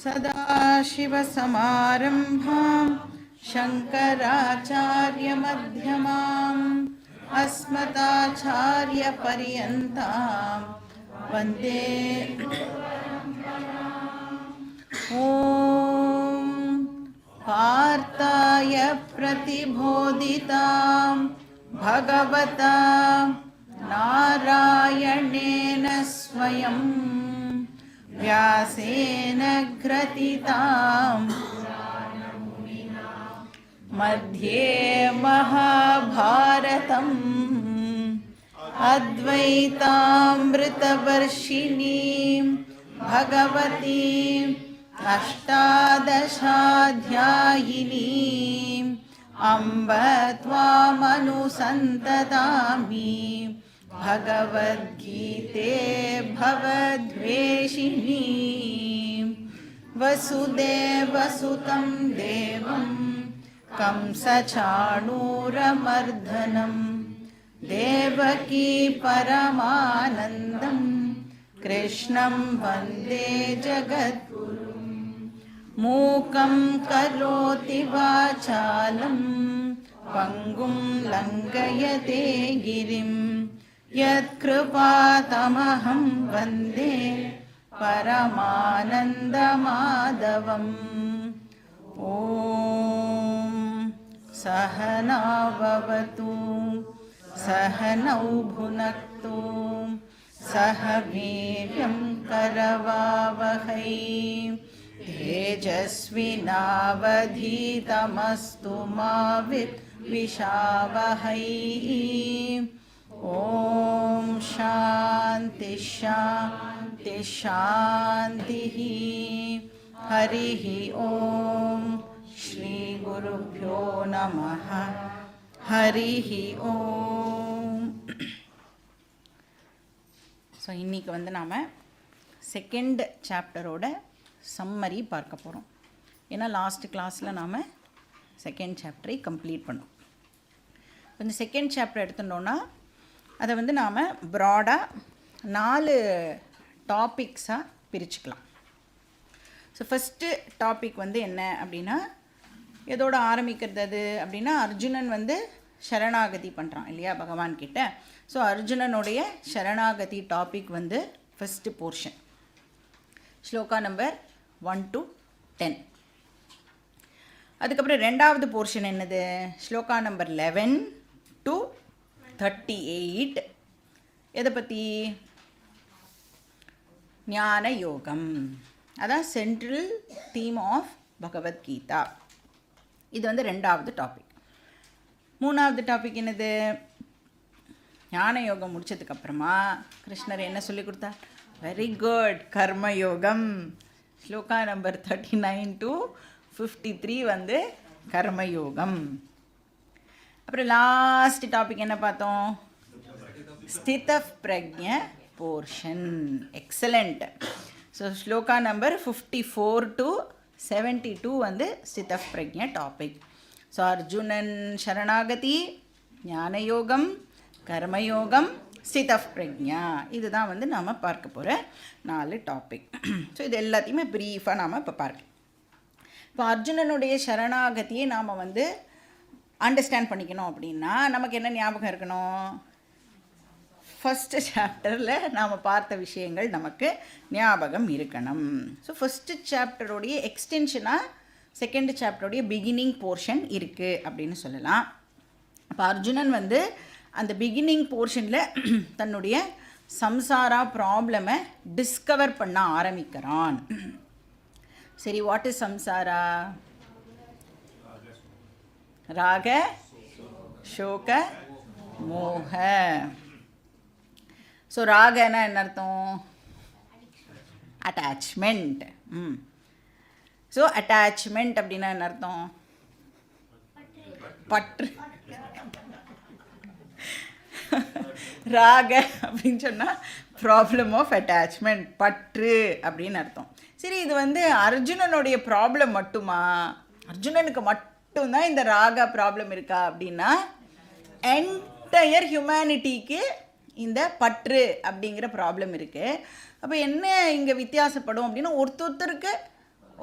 सदाशिवसमारम्भां शङ्कराचार्यमध्यमाम् अस्मदाचार्यपर्यन्तां वन्दे ॐ पार्थाय प्रतिबोधितां भगवता नारायणेन स्वयं व्यासेन ग्रथितां मध्ये महाभारतम् अद्वैतामृतवर्षिणीं भगवतीम् अष्टादशाध्यायिनीम् अम्ब त्वामनुसन्ततामि भगवद्गीते भवद्वेषिणी वसुदेवसुतं देवं कंसचाणूरमर्दनं देवकी परमानन्दं कृष्णं वन्दे जगद्गुरुं मूकं करोति वाचालं पङ्गुं लङ्घयते गिरिं यत्कृपातमहं वन्दे परमानन्दमाधवम् ॐ सहना भवतु सहनौ भुनक्तु सह वीर्यं करवावहै तेजस्विनावधीतमस्तु मा विद्विषावहै ॐ शान्ति शान्ति शान्तिः हरिः ॐ श्री गुरुभ्यो नमः हरिः ॐ. ஸோ இன்றைக்கி வந்து நாம் செகண்ட் சாப்டரோட சம்மரி பார்க்க போகிறோம். ஏன்னா லாஸ்ட் கிளாஸில் நாம் செகண்ட் சாப்டரை கம்ப்ளீட் பண்ணோம். இந்த செகண்ட் சாப்டர் எடுத்துட்டோன்னா அதை வந்து நாம் ப்ராடாக 4 டாபிக்ஸாக பிரிச்சுக்கலாம். ஸோ ஃபஸ்ட்டு டாபிக் வந்து என்ன அப்படின்னா, எதோட ஆரம்பிக்கிறது அது அப்படின்னா, அர்ஜுனன் வந்து சரணாகதி பண்ணுறான் இல்லையா பகவான்கிட்ட. ஸோ அர்ஜுனனுடைய சரணாகதி டாபிக் வந்து first portion, shloka number 1 to 10. அதுக்கப்புறம் ரெண்டாவது போர்ஷன் என்னது, ஸ்லோகா நம்பர் 11 to 38. எதை பற்றி? ஞான யோகம். அதான் சென்ட்ரல் தீம் ஆஃப் பகவத்கீதா. இது வந்து ரெண்டாவது டாபிக். மூணாவது டாபிக் என்னது, ஞான யோகம் முடித்ததுக்கப்புறமா கிருஷ்ணர் என்ன சொல்லி கொடுத்தார்? வெரி குட், கர்மயோகம். ஸ்லோகா நம்பர் 39 to 53 வந்து கர்மயோகம். அப்புறம் லாஸ்ட் டாபிக் என்ன பார்த்தோம்? ஸ்தித பிரக்ஞ portion. Excellent. So shloka number 54 to 72 வந்து ஸ்தித பிரக்ஞ டாபிக். ஸோ அர்ஜுனன் சரணாகதி, ஞானயோகம், கர்மயோகம், ஸ்தித பிரக்ஞா, இதுதான் வந்து நாம் பார்க்க போகிற 4 டாபிக். ஸோ இது எல்லாத்தையுமே ப்ரீஃபாக நாம் இப்போ பார்க்கலாம். இப்போ அர்ஜுனனுடைய சரணாகதியை நாம் வந்து அண்டர்ஸ்டாண்ட் பண்ணிக்கணும் அப்படின்னா நமக்கு என்ன ஞாபகம் இருக்கணும்? ஃபஸ்ட்டு சாப்டரில் நாம் பார்த்த விஷயங்கள் நமக்கு ஞாபகம் இருக்கணும். ஸோ ஃபஸ்ட்டு சாப்டருடைய எக்ஸ்டென்ஷனாக செகண்ட் சாப்டருடைய பிகினிங் போர்ஷன் இருக்குது அப்படின்னு சொல்லலாம். அப்போ அர்ஜுனன் வந்து அந்த பிகினிங் போர்ஷனில் தன்னுடைய சம்சாரா ப்ராப்ளமை டிஸ்கவர் பண்ண ஆரம்பிக்கிறான். சரி, வாட் இஸ் சம்சாரா? ராக, சோக, மோக. ஸோ ராகனா என்ன அர்த்தம்? அட்டாச்மெண்ட். ஸோ அட்டாச்மெண்ட் அப்படின்னா என்ன அர்த்தம்? பற்று. ராக அப்படின்னு சொன்னால் ப்ராப்ளம் ஆஃப் அட்டாச்மெண்ட், பற்று அப்படின்னு அர்த்தம். சரி, இது வந்து அர்ஜுனனுடைய ப்ராப்ளம் மட்டுமா? அர்ஜுனனுக்கு மட்டும்தான் இந்த ராக ப்ராப்ளம் இருக்கா அப்படின்னா, என்டையர் ஹியூமனிட்டிக்கு இந்த பற்று அப்படிங்கிற ப்ராப்ளம் இருக்குது. அப்போ என்ன இங்கே வித்தியாசப்படும் அப்படின்னா, ஒருத்தருக்கு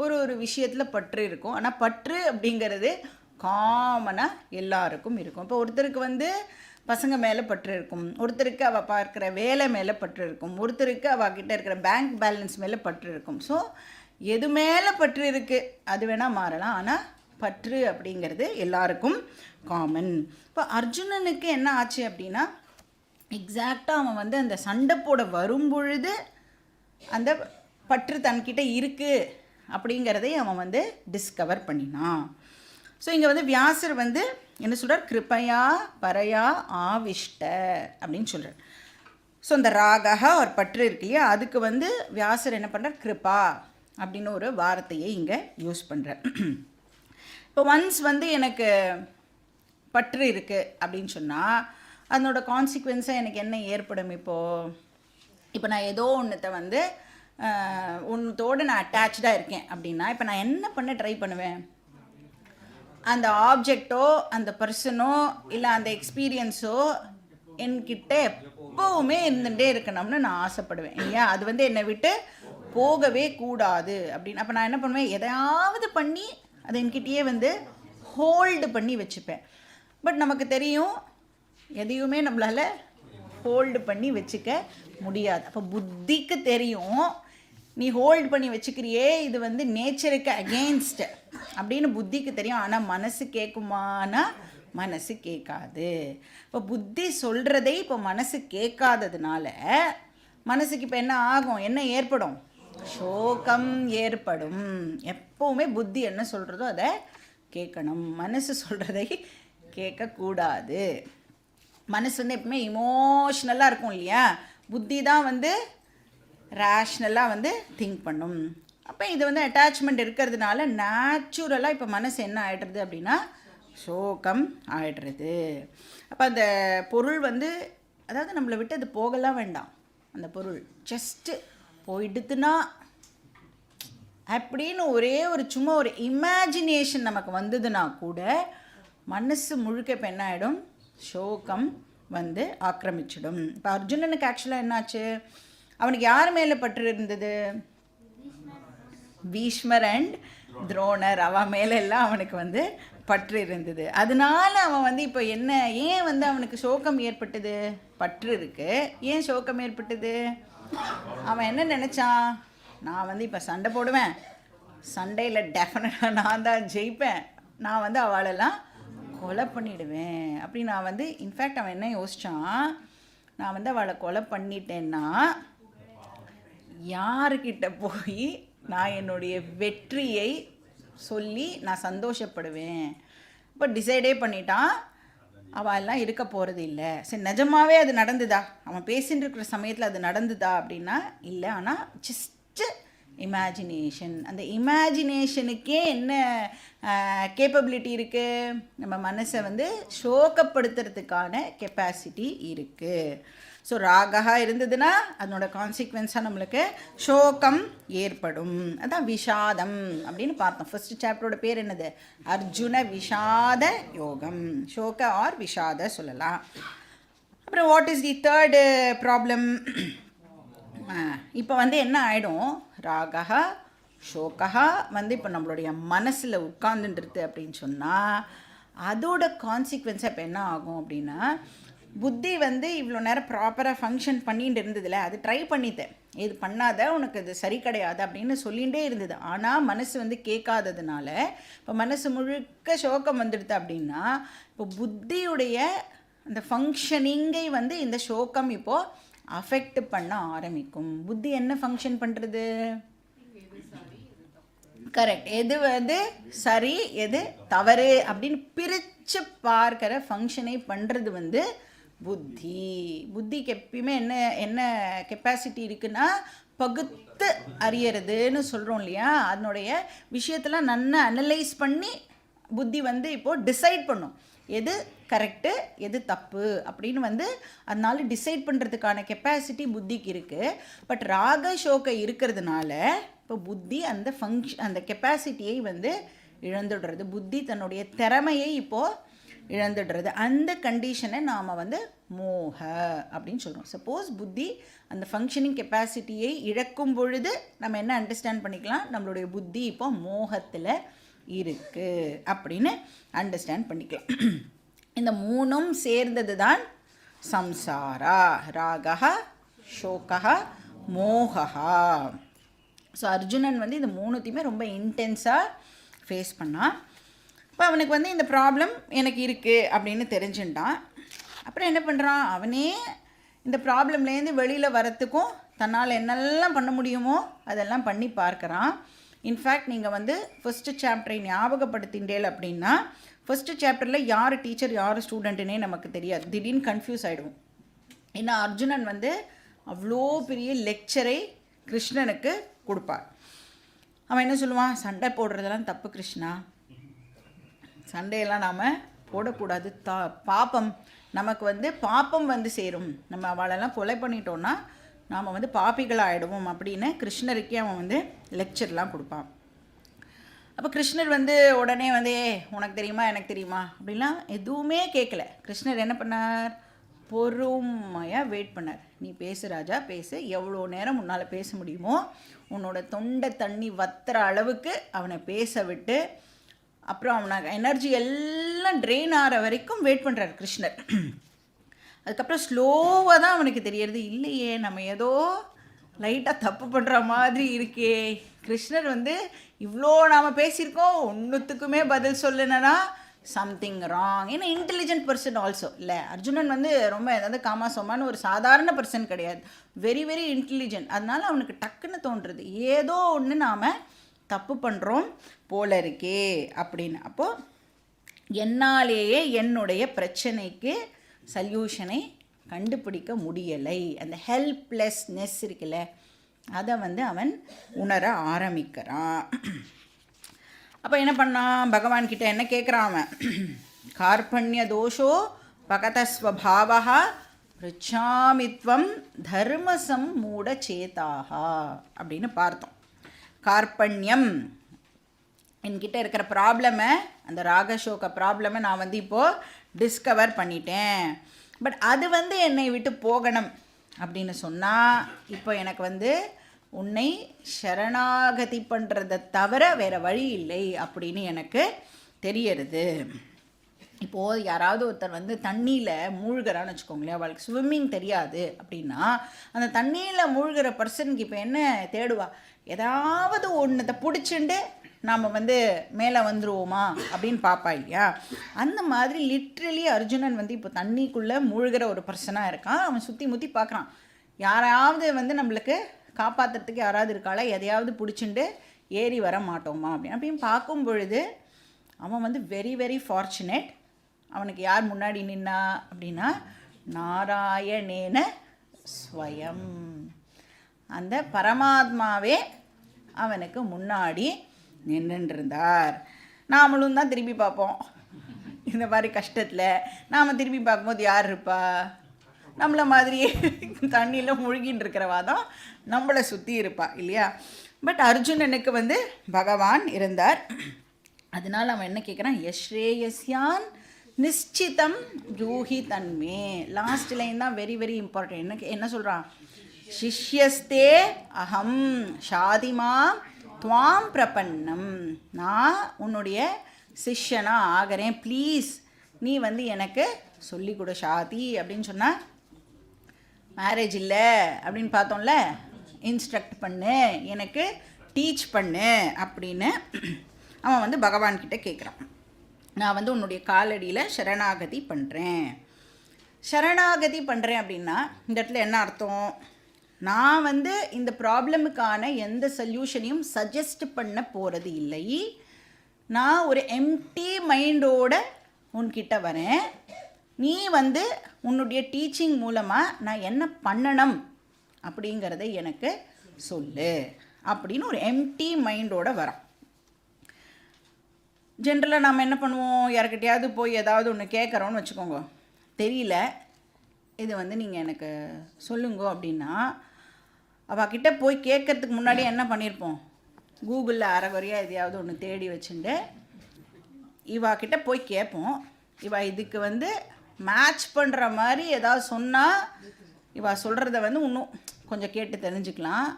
ஒரு ஒரு விஷயத்தில் பற்று இருக்கும். ஆனால் பற்று அப்படிங்கிறது காமனாக எல்லாருக்கும் இருக்கும். இப்போ ஒருத்தருக்கு வந்து பசங்க மேலே பற்று இருக்கும், ஒருத்தருக்கு அவள் பார்க்குற வேலை மேலே பற்று இருக்கும், ஒருத்தருக்கு அவகிட்ட இருக்கிற பேங்க் பேலன்ஸ் மேலே பற்று இருக்கும். ஸோ எது மேலே பற்று இருக்குது அது வேணால் மாறலாம், ஆனால் பற்று அப்படிங்கிறது எல்லாருக்கும் காமன். இப்போ அர்ஜுனனுக்கு என்ன ஆச்சு அப்படின்னா, எக்ஸாக்டாக அவன் வந்து அந்த சண்டை போட வரும்பொழுது அந்த பற்று தன்கிட்ட இருக்குது அப்படிங்கிறதை அவன் வந்து டிஸ்கவர் பண்ணினான். ஸோ இங்கே வந்து வியாசர் வந்து என்ன சொல்கிறார், கிருப்பையா பரையா ஆவிஷ்ட அப்படின்னு சொல்கிறார். ஸோ இந்த ராகா ஒரு பற்று இருக்கு இல்லையா, அதுக்கு வந்து வியாசர் என்ன பண்ணுறார், கிருப்பா அப்படின்னு ஒரு வார்த்தையை இங்கே யூஸ் பண்ணுறார். இப்போ ஒன்ஸ் வந்து எனக்கு பற்று இருக்குது அப்படின்னு சொன்னால் அதனோட கான்சிக்வன்ஸாக எனக்கு என்ன ஏற்படும்? இப்போ நான் ஏதோ ஒன்றத்தை வந்து ஒன்றத்தோடு நான் அட்டாச்சாக இருக்கேன் அப்படின்னா இப்போ நான் என்ன பண்ண ட்ரை பண்ணுவேன்? அந்த ஆப்ஜெக்டோ அந்த பர்சனோ இல்லை அந்த எக்ஸ்பீரியன்ஸோ என்கிட்ட எப்போவுமே இருந்துகிட்டே இருக்கணும்னு நான் ஆசைப்படுவேன் இல்லையா. அது வந்து என்னை விட்டு போகவே கூடாது அப்படின்னு. அப்போ நான் என்ன பண்ணுவேன், எதையாவது பண்ணி அதை என்கிட்டயே வந்து ஹோல்டு பண்ணி வச்சுப்பேன். பட் நமக்கு தெரியும் எதையுமே நம்மளால் ஹோல்டு பண்ணி வச்சுக்க முடியாது. அப்போ புத்திக்கு தெரியும் நீ ஹோல்டு பண்ணி வச்சுக்கிறியே இது வந்து நேச்சருக்கு அகெயின்ஸ்ட் அப்படின்னு புத்திக்கு தெரியும். ஆனால் மனசு கேட்குமானா மனசு கேட்காது. இப்போ புத்தி சொல்கிறதை இப்போ மனசு கேட்காததுனால மனசுக்கு இப்போ என்ன ஆகும், என்ன ஏற்படும்? சோகம் ஏற்படும். எப்போவுமே புத்தி என்ன சொல்கிறதோ அதை கேட்கணும், மனசு சொல்கிறதை கேட்கக்கூடாது. மனசு வந்து எப்பவுமே இமோஷ்னலாக இருக்கும் இல்லையா, புத்தி தான் வந்து ரேஷ்னலாக வந்து திங்க் பண்ணும். அப்போ இது வந்து அட்டாச்மெண்ட் இருக்கிறதுனால நேச்சுரலாக இப்போ மனசு என்ன ஆகிடுறது அப்படின்னா சோகம் ஆகிடுறது. அப்போ அந்த பொருள் வந்து அதாவது நம்மளை விட்டு அது போகலாம் வேண்டாம், அந்த பொருள் ஜஸ்ட்டு போயிடுத்துனா அப்படின்னு ஒரே ஒரு சும்மா ஒரு இமேஜினேஷன் நமக்கு வந்ததுன்னா கூட மனசு முழுக்க இப்போ என்ன ஆகிடும், சோகம் வந்து ஆக்கிரமிச்சிடும். இப்போ அர்ஜுனனுக்கு ஆக்சுவலாக என்னாச்சு, அவனுக்கு யார் மேலே பற்று இருந்தது? பீஷ்மர் அண்ட் துரோணர், அவன் மேலெல்லாம் அவனுக்கு வந்து பற்று இருந்தது. அதனால அவன் வந்து இப்போ என்ன, ஏன் வந்து அவனுக்கு சோகம் ஏற்பட்டது? பற்று இருக்கு, ஏன் சோகம் ஏற்பட்டது? அவன் என்ன நினச்சான், நான் வந்து இப்போ சண்டை போடுவேன், சண்டையில் டெஃபினட்டாக நான் தான் ஜெயிப்பேன், நான் வந்து அவளெல்லாம் கொலை பண்ணிவிடுவேன் அப்படி. நான் வந்து இன்ஃபேக்ட் அவன் என்ன யோசித்தான், நான் வந்து அவளை கொலை பண்ணிட்டேன்னா யாருக்கிட்ட போய் நான் என்னுடைய வெற்றியை சொல்லி நான் சந்தோஷப்படுவேன். இப்போ டிசைடே பண்ணிட்டான் அவள் எல்லாம் இருக்க போகிறது இல்லை. சரி, நிஜமாகவே அது நடந்துதா? அவன் பேசின்னு இருக்கிற சமயத்தில் அது நடந்துதா அப்படின்னா இல்லை, ஆனால் ஜஸ்ட்டு இமேஜினேஷன். அந்த இமேஜினேஷனுக்கே என்ன கேப்பபிலிட்டி இருக்குது, நம்ம மனசை வந்து சோகப்படுத்துறதுக்கான கெப்பாசிட்டி இருக்குது. ஸோ ராகா இருந்ததுன்னா அதனோட கான்சிக்வன்ஸாக நம்மளுக்கு சோகம் ஏற்படும். அதான் விஷாதம் அப்படின்னு பார்த்தோம். ஃபர்ஸ்ட் சாப்டரோட பேர் என்னது, அர்ஜுன விஷாத யோகம். சோக ஆர் விஷாத சொல்லலாம். அப்புறம் what is the third problem? இப்போ வந்து என்ன ஆகிடும், ராகா சோகா வந்து இப்போ நம்மளுடைய மனசில் உட்கார்ந்துன்றது அப்படின்னு சொன்னால் அதோட கான்சிக்வன்ஸாக இப்போ என்ன ஆகும் அப்படின்னா, புத்தி வந்து இவ்வளோ நேரம் ப்ராப்பராக ஃபங்க்ஷன் பண்ணிட்டு இருந்ததில்ல, அது ட்ரை பண்ணித்தேன், இது பண்ணாத உனக்கு இது சரி கிடையாது அப்படின்னு சொல்லிகிட்டே இருந்தது. ஆனால் மனசு வந்து கேட்காததுனால இப்போ மனசு முழுக்க சோகம் வந்துடுது அப்படின்னா இப்போ புத்தியுடைய அந்த ஃபங்க்ஷனிங்கை வந்து இந்த சோகம் இப்போது அஃபெக்ட் பண்ண ஆரம்பிக்கும். புத்தி என்ன ஃபங்க்ஷன் பண்ணுறது, கரெக்ட், எது வந்து சரி எது தவறு அப்படின்னு பிரித்து பார்க்குற ஃபங்க்ஷனை பண்ணுறது வந்து புத்தி. புத்திக்கு எப்பயுமே என்ன என்ன கெப்பாசிட்டி இருக்குன்னா பகுத்து அறியறதுன்னு சொல்கிறோம் இல்லையா, அதனுடைய விஷயத்தெல்லாம் நல்லா அனலைஸ் பண்ணி புத்தி வந்து இப்போது டிசைட் பண்ணும் எது கரெக்டு எது தப்பு அப்படின்னு வந்து அதனால டிசைட் பண்ணுறதுக்கான கெப்பாசிட்டி புத்திக்கு இருக்குது. பட் ராக சோக இருக்கிறதுனால இப்போ புத்தி அந்த கெப்பாசிட்டியை வந்து இழந்துடுறது. புத்தி தன்னுடைய திறமையை இப்போது இழந்துடுறது. அந்த கண்டிஷனை நாம் வந்து மோக அப்படின்னு சொல்கிறோம். சப்போஸ் புத்தி அந்த ஃபங்க்ஷனிங் கெப்பாசிட்டியை இழக்கும் பொழுது நம்ம என்ன அண்டர்ஸ்டாண்ட் பண்ணிக்கலாம், நம்மளுடைய புத்தி இப்போ மோகத்தில் இருக்குது அப்படின்னு அண்டர்ஸ்டாண்ட் பண்ணிக்கலாம். இந்த மூணும் சேர்ந்தது தான் சம்சாரா, ராகா, சோகா, மோகா. ஸோ அர்ஜுனன் வந்து இந்த மூணுத்தையுமே ரொம்ப இன்டென்ஸாக ஃபேஸ் பண்ணான். இப்போ அவனுக்கு வந்து இந்த ப்ராப்ளம் எனக்கு இருக்குது அப்படின்னு தெரிஞ்சுட்டான். அப்புறம் என்ன பண்ணுறான், அவனே இந்த ப்ராப்ளம்லேருந்து வெளியில் வரத்துக்கும் தன்னால் என்னெல்லாம் பண்ண முடியுமோ அதெல்லாம் பண்ணி பார்க்குறான். இன்ஃபேக்ட் நீங்கள் வந்து ஃபஸ்ட்டு சாப்டரை ஞாபகப்படுத்தின்றேல் அப்படின்னா, ஃபஸ்ட்டு சாப்டரில் யார் டீச்சர் யார் ஸ்டூடெண்ட்டுனே நமக்கு தெரியாது, திடீர்னு கன்ஃபியூஸ் ஆகிடுவோம். ஏன்னா அர்ஜுனன் வந்து அவ்வளோ பெரிய லெக்சரை கிருஷ்ணனுக்கு கொடுப்பார். அவன் என்ன சொல்லுவான், சண்டை போடுறதெல்லாம் தப்பு கிருஷ்ணா, சண்டையெல்லாம் நாம் போடக்கூடாது, பாப்பம் நமக்கு வந்து பாப்பம் வந்து சேரும், நம்ம அவளெல்லாம் கொலை பண்ணிட்டோன்னா நாம் வந்து பாப்பிகளாகிடுவோம் அப்படின்னு கிருஷ்ணருக்கே அவன் வந்து லெக்சர்லாம் கொடுப்பான். அப்போ கிருஷ்ணர் வந்து உடனே வந்து உனக்கு தெரியுமா எனக்கு தெரியுமா அப்படிலாம் எதுவுமே கேட்கல. கிருஷ்ணர் என்ன பண்ணார், பொறுமையாக வெயிட் பண்ணார். நீ பேசு ராஜா பேசு, எவ்வளோ நேரம் உன்னால் பேச முடியுமோ உன்னோட தொண்டை தண்ணி வத்துற அளவுக்கு அவனை பேச விட்டு, அப்புறம் அவனுக்கு எனர்ஜி எல்லாம் ட்ரெயின் ஆகிற வரைக்கும் வெயிட் பண்ணுறார் கிருஷ்ணர். அதுக்கப்புறம் ஸ்லோவாக தான் அவனுக்கு தெரியறது, இல்லையே நம்ம ஏதோ லைட்டாக தப்பு பண்ணுற மாதிரி இருக்கே, கிருஷ்ணர் வந்து இவ்வளோ நாம் பேசியிருக்கோம் ஒன்றுத்துக்குமே பதில் சொல்லணுன்னா சம்திங் ராங். ஏன்னா இன்டெலிஜென்ட் பர்சன் ஆல்சோ இல்லை, அர்ஜுனன் வந்து ரொம்ப ஏதாவது காமாசோமான்னு ஒரு சாதாரண பர்சன் கிடையாது, வெரி வெரி இன்டெலிஜென்ட். அதனால அவனுக்கு டக்குன்னு தோன்றுறது ஏதோ ஒன்று நாம் தப்பு பண்ணுறோம் போல இருக்கே அப்படின்னு. அப்போது என்னாலேயே என்னுடைய பிரச்சனைக்கு சல்யூஷனை கண்டுபிடிக்க முடியலை, அந்த ஹெல்ப்லெஸ்னஸ் இருக்குல்ல, அதை வந்து அவன் உணர ஆரம்பிக்கிறான். அப்போ என்ன பண்ணான், பகவான்கிட்ட என்ன கேட்குறான் அவன், கார்பண்ய தோஷோ பகதஸ்வபாவா ரிச்சாமித்வம் தர்மசம் மூட சேதாகா அப்படின்னு பார்த்தோம். கார்பண்யம் என்கிட்ட இருக்கிற ப்ராப்ளமை, அந்த ராகசோக ப்ராப்ளமை நான் வந்து இப்போது டிஸ்கவர் பண்ணிட்டேன். பட் அது வந்து என்னை விட்டு போகணும் அப்படின்னு சொன்னால், இப்போ எனக்கு வந்து உன்னை சரணாகதி பண்ணுறதை தவிர வேறு வழி இல்லை அப்படின்னு எனக்கு தெரியறது. இப்போது யாராவது ஒருத்தர் வந்து தண்ணியில் மூழ்கிறான்னு வச்சுக்கோங்களேன், அவளுக்கு ஸ்விம்மிங் தெரியாது அப்படின்னா அந்த தண்ணியில் மூழ்கிற பர்சனுக்கு இப்போ என்ன தேடுவா, ஏதாவது ஒன்றத்தை பிடிச்சிண்டு நாம் வந்து மேலே வந்துடுவோமா அப்படின்னு பார்ப்பா இல்லையா. அந்த மாதிரி லிட்ரலி அர்ஜுனன் வந்து இப்போ தண்ணிக்குள்ளே மூழ்கிற ஒரு பர்சனாக இருக்கான். அவன் சுற்றி முற்றி பார்க்குறான், யாராவது வந்து நம்மளுக்கு காப்பாற்றுறதுக்கு யாராவது இருக்காளா, எதையாவது பிடிச்சிண்டு ஏறி வர மாட்டோமா அப்படின்னு பார்க்கும் பொழுது அவன் வந்து வெரி வெரி ஃபார்ச்சுனேட். அவனுக்கு யார் முன்னாடி நின்னா அப்படின்னா, நாராயணேன ஸ்வயம், அந்த பரமாத்மாவே அவனுக்கு முன்னாடி நின்றுருந்தார். நாமளும் தான் திரும்பி பார்ப்போம் இந்த மாதிரி கஷ்டத்தில். நாம் திரும்பி பார்க்கும்போது யார் இருப்பா, நம்மளை மாதிரியே தண்ணியில் முழுகின்னு இருக்கிறவா தான் நம்மளை சுற்றி இருப்பா இல்லையா. பட் அர்ஜுனனுக்கு வந்து பகவான் இருந்தார். அதனால் அவன் என்ன கேட்குறான், யஸ்ரேயஸ்யான் நிச்சிதம் ப்ரூஹி தன்மே. லாஸ்ட் லைன் தான் வெரி வெரி இம்பார்ட்டன்ட். என்ன சொல்கிறான், சிஷ்யஸ்தே அகம் ஷாதிமா துவாம் பிரபன்னம், நான் உன்னுடைய சிஷ்யனாக ஆகிறேன், ப்ளீஸ் நீ வந்து எனக்கு சொல்லிக் கொடு ஷாதி அப்படின்னு சொன்னால், மேரேஜ் இல்லை அப்படின்னு பார்த்தோம்ல, இன்ஸ்ட்ரக்ட் பண்ணு, எனக்கு டீச் பண்ணு அப்படின்னு அவன் வந்து பகவான்கிட்ட கேட்குறான். நான் வந்து உன்னுடைய காலடியில் சரணாகதி பண்ணுறேன். சரணாகதி பண்ணுறேன் அப்படின்னா இந்த இடத்துல என்ன அர்த்தம், நான் வந்து இந்த ப்ராப்ளமுக்கான எந்த சொல்யூஷனையும் சஜஸ்ட் பண்ண போகிறது இல்லை, நான் ஒரு எம்டி மைண்டோட உன்கிட்ட வரேன், நீ வந்து உன்னுடைய டீச்சிங் மூலமாக நான் என்ன பண்ணணும் அப்படிங்கிறத எனக்கு சொல்லு அப்படின்னு ஒரு எம்டி மைண்டோடு வரோம். ஜென்ரலாக நம்ம என்ன பண்ணுவோம், யார்கிட்டையாவது போய் ஏதாவது ஒன்று கேட்குறோன்னு வச்சுக்கோங்க, தெரியல இது வந்து நீங்கள் எனக்கு சொல்லுங்க அப்படின்னா, அவகிட்ட போய் கேட்கறதுக்கு முன்னாடி என்ன பண்ணியிருப்போம், கூகுளில் அரைகுறையாக எதையாவது ஒன்று தேடி வச்சுட்டு இவாக்கிட்ட போய் கேட்போம். இவள் இதுக்கு வந்து மேட்ச் பண்ணுற மாதிரி ஏதாவது சொன்னால் இவள் சொல்கிறத வந்து இன்னும் கொஞ்சம் கேட்டு தெரிஞ்சுக்கலாம்.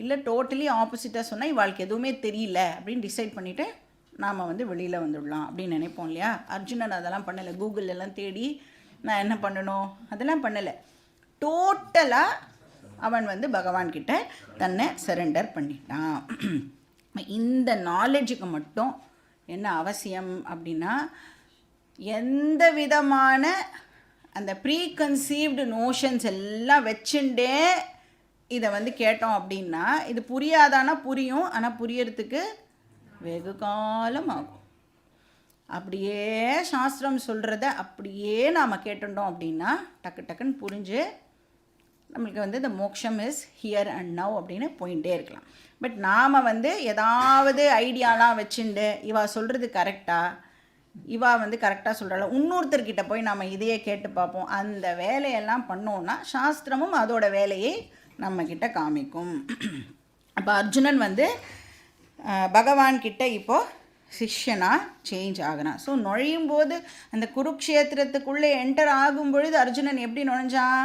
இல்லை டோட்டலி ஆப்போசிட்டாக சொன்னால் இவாளுக்கு எதுவுமே தெரியல அப்படின்னு டிசைட் பண்ணிவிட்டு நாம் வந்து வெளியில் வந்துடலாம் அப்படின்னு நினைப்போம் இல்லையா. அர்ஜுனன் அதெல்லாம் பண்ணலை. கூகுள் எல்லாம் தேடி நான் என்ன பண்ணணும் அதெல்லாம் பண்ணலை. டோட்டலாக அவன் வந்து பகவான்கிட்ட தன்னை சரண்டர் பண்ணிட்டான். இந்த நாலேஜுக்கு மட்டும் என்ன அவசியம் அப்படின்னா, எந்த விதமான அந்த ப்ரீகன்சீவ்டு நோஷன்ஸ் எல்லாம் வச்சுட்டே இதை வந்து கேட்டோம் அப்படின்னா இது புரியாதானா புரியும், ஆனால் புரியறதுக்கு வெகு காலம் ஆகும். அப்படியே சாஸ்திரம் சொல்கிறத அப்படியே நாம் கேட்டுட்டோம் அப்படின்னா டக்கு டக்குன்னு புரிஞ்சு நம்மளுக்கு வந்து இந்த மோக்ஷம் இஸ் ஹியர் அண்ட் நவ் அப்படின்னு போயிட்டே இருக்கலாம். பட் நாம் வந்து ஏதாவது ஐடியாலாம் வச்சுண்டு இவா சொல்கிறது கரெக்டாக, இவா வந்து கரெக்டாக சொல்கிறாள், இன்னொருத்தர்கிட்ட போய் நம்ம இதையே கேட்டு பார்ப்போம், அந்த வேலையெல்லாம் பண்ணோன்னா சாஸ்திரமும் அதோட வேலையை நம்மக்கிட்ட காமிக்கும். அப்போ அர்ஜுனன் வந்து பகவான்கிட்ட இப்போது சிஷ்யனாக சேஞ்ச் ஆகிறான். ஸோ நுழையும் போது அந்த குருக்ஷேத்திரத்துக்குள்ளே என்டர் ஆகும் பொழுது அர்ஜுனன் எப்படி நுழைஞ்சான்,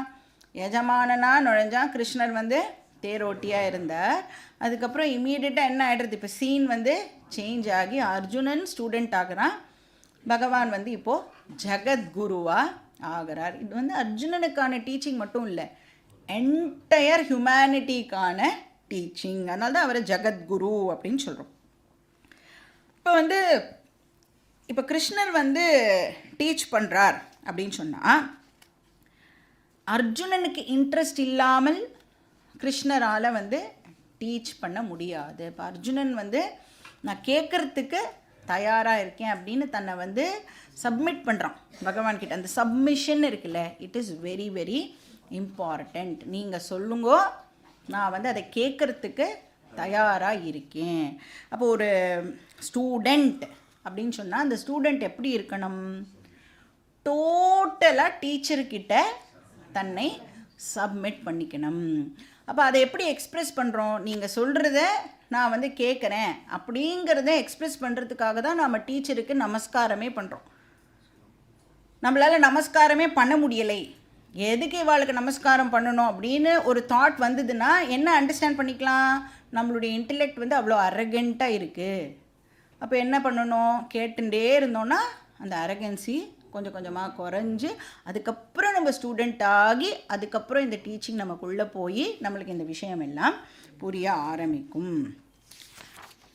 எஜமானனாக நுழைஞ்சான். கிருஷ்ணர் வந்து தேரோட்டியாக இருந்தார். அதுக்கப்புறம் இம்மீடியட்டாக என்ன ஆகிடுறது, இப்போ சீன் வந்து சேஞ்ச் ஆகி அர்ஜுனன் ஸ்டூடெண்ட் ஆகிறான். பகவான் வந்து இப்போது ஜகத்குருவாக ஆகிறார். இது வந்து அர்ஜுனனுக்கான டீச்சிங் மட்டும் இல்லை, என்டையர் ஹியூமனிட்டிக்கான டீச்சிங். அதனால தான் அவரை ஜகத்குரு அப்படின்னு சொல்கிறோம். இப்போ கிருஷ்ணர் வந்து டீச் பண்ணுறார் அப்படின்னு சொன்னால் அர்ஜுனனுக்கு இன்ட்ரெஸ்ட் இல்லாமல் கிருஷ்ணரால் வந்து டீச் பண்ண முடியாது. இப்போ அர்ஜுனன் வந்து நான் கேட்குறதுக்கு தயாராக இருக்கேன் அப்படின்னு தன்னை வந்து சப்மிட் பண்ணுறான் பகவான்கிட்ட. அந்த சப்மிஷன் இருக்குல்ல, it is very very important. நீங்கள் சொல்லுங்கோ, நான் வந்து அதை கேட்குறதுக்கு தயாராக இருக்கேன். அப்போ ஒரு ஸ்டூடெண்ட் அப்படின்னு சொன்னால் அந்த ஸ்டூடெண்ட் எப்படி இருக்கணும், டோட்டலாக டீச்சர்கிட்ட தன்னை சப்மிட் பண்ணிக்கணும். அப்போ அதை எப்படி எக்ஸ்ப்ரெஸ் பண்ணுறோம், நீங்கள் சொல்கிறத நான் வந்து கேட்குறேன் அப்படிங்கிறத எக்ஸ்ப்ரெஸ் பண்ணுறதுக்காக தான் நாம் டீச்சருக்கு நமஸ்காரமே பண்ணுறோம். நம்மளால் நமஸ்காரமே பண்ண முடியலை, எதுக்கு இவாளுக்கு நமஸ்காரம் பண்ணணும் அப்படின்னு ஒரு தாட் வந்ததுன்னா என்ன அண்டர்ஸ்டாண்ட் பண்ணிக்கலாம், நம்மளுடைய இன்டெலெக்ட் வந்து அவ்வளோ அரகண்ட்டாக இருக்குது. அப்போ என்ன பண்ணணும், கேட்டுட்டே இருந்தோன்னா அந்த அரகன்சி கொஞ்சம் கொஞ்சமாக குறைஞ்சி அதுக்கப்புறம் நம்ம ஸ்டூடெண்ட் ஆகி அதுக்கப்புறம் இந்த டீச்சிங் நமக்குள்ளே போய் நம்மளுக்கு இந்த விஷயம் எல்லாம் புரிய ஆரம்பிக்கும்.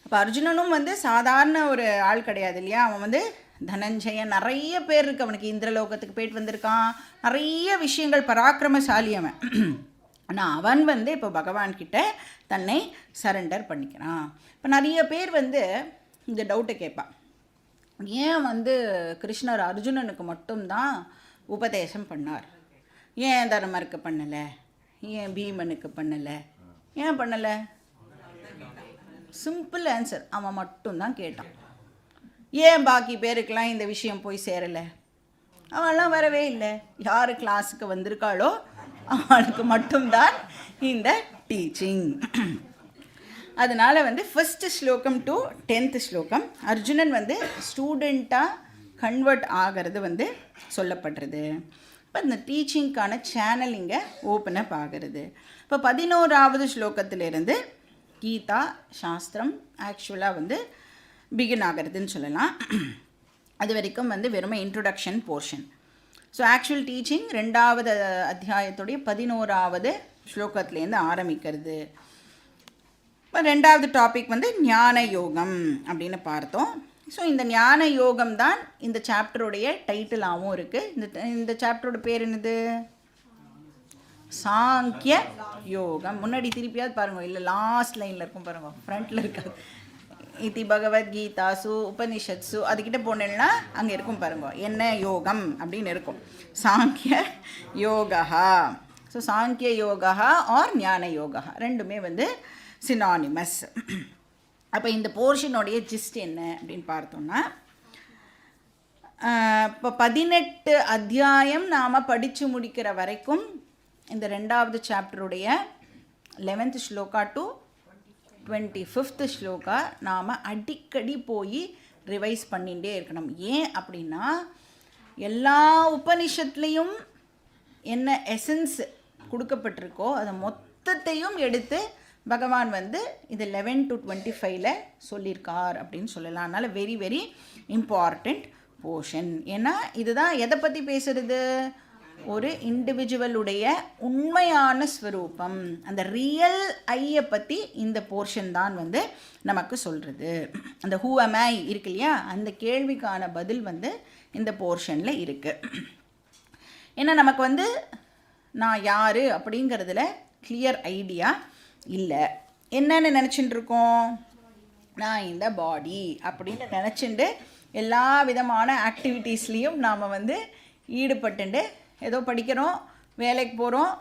அப்போ அர்ஜுனனும் வந்து சாதாரண ஒரு ஆள் கிடையாது இல்லையா. அவன் வந்து தனஞ்சயன், நிறைய பேர் இருக்கு அவனுக்கு, இந்திரலோகத்துக்கு போயிட்டு வந்திருக்கான், நிறைய விஷயங்கள், பராக்கிரமசாலி அவன். ஆனால் அவன் வந்து இப்போ பகவான்கிட்ட தன்னை சரண்டர் பண்ணிக்கிறான். இப்போ நிறைய பேர் வந்து இந்த டவுட்டை கேட்பான், ஏன் வந்து கிருஷ்ணர் அர்ஜுனனுக்கு மட்டும்தான் உபதேசம் பண்ணார், ஏன் தர்மருக்கு பண்ணலை, ஏன் பீமனுக்கு பண்ணலை, ஏன் பண்ணலை? சிம்பிள் ஆன்சர், அவன் மட்டும்தான் கேட்டான். ஏன் பாக்கி பேருக்கெல்லாம் இந்த விஷயம் போய் சேரலை? அவெல்லாம் வரவே இல்லை. யார் கிளாஸுக்கு வந்திருக்காளோ அவளுக்கு மட்டும்தான் இந்த டீச்சிங். அதனால் வந்து ஃபஸ்ட்டு ஸ்லோகம் டு 10th ஸ்லோகம் அர்ஜுனன் வந்து ஸ்டூடெண்ட்டாக கன்வெர்ட் ஆகிறது வந்து சொல்லப்படுறது. இப்போ இந்த டீச்சிங்க்கான சேனல் இங்கே ஓப்பன் அப் ஆகிறது. இப்போ 11வது ஸ்லோகத்திலிருந்து கீதா சாஸ்திரம் ஆக்சுவலாக வந்து பிகின் ஆகிறதுன்னு சொல்லலாம். அது வரைக்கும் வந்து வெறும் introduction portion. So actual teaching 2வது அத்தியாயத்துடைய 11வது ஸ்லோகத்துலேருந்து ஆரம்பிக்கிறது. இப்போ 2வது டாபிக் வந்து ஞான யோகம் அப்படின்னு பார்த்தோம். ஸோ இந்த ஞான யோகம் தான் இந்த சாப்டருடைய டைட்டிலாகவும் இருக்குது. இந்த சாப்டரோட பேர் என்னது, சாங்கிய யோகம். முன்னாடி திருப்பியாவது பாருங்க, இல்லை லாஸ்ட் லைனில் இருக்கும் பாருங்க, ஃப்ரண்ட்டில் இருக்காது. இதி பகவத்கீதாசு உபனிஷத்சு அதுக்கிட்ட போனேன்னா அங்கே இருக்கும் பாருங்க, என்ன யோகம் அப்படின்னு இருக்கும், சாங்கிய யோகா. ஸோ சாங்கிய யோகா ஆர் ஞான யோகா ரெண்டுமே வந்து சினானிமஸ். அப்போ இந்த போர்ஷனுடைய ஜிஸ்ட் என்ன அப்படின்னு பார்த்தோம்னா, இப்போ 18 அத்தியாயம் நாம் படித்து முடிக்கிற வரைக்கும் இந்த 2வது சாப்டருடைய 11th shloka to 25th shloka நாம் அடிக்கடி போய் ரிவைஸ் பண்ணிகிட்டே இருக்கணும். ஏன் அப்படின்னா எல்லா உபனிஷத்துலேயும் என்ன எசன்ஸ் கொடுக்கப்பட்டிருக்கோ அதை மொத்தத்தையும் எடுத்து பகவான் வந்து இது 11 to 25 சொல்லியிருக்கார் அப்படின்னு சொல்லலாம். அதனால் வெரி வெரி இம்பார்ட்டண்ட் போர்ஷன். ஏன்னா இதுதான் எதை பற்றி பேசுகிறது, ஒரு இண்டிவிஜுவலுடைய உண்மையான ஸ்வரூபம், அந்த ரியல் ஐயை பற்றி இந்த போர்ஷன் தான் வந்து நமக்கு சொல்கிறது. அந்த ஹூ அம் ஐ இருக்கு இல்லையா, அந்த கேள்விக்கான பதில் வந்து இந்த போர்ஷனில் இருக்குது. ஏன்னா நமக்கு வந்து நான் யார் அப்படிங்கிறதுல கிளியர் ஐடியா இல்லை. என்னன்னு நினச்சிட்டு இருக்கோம், நான் இந்த பாடி அப்படின்னு நினச்சிட்டு எல்லா விதமான ஆக்டிவிட்டீஸ்லேயும் நாம் வந்து ஈடுபட்டுண்டு ஏதோ படிக்கிறோம், வேலைக்கு போகிறோம்,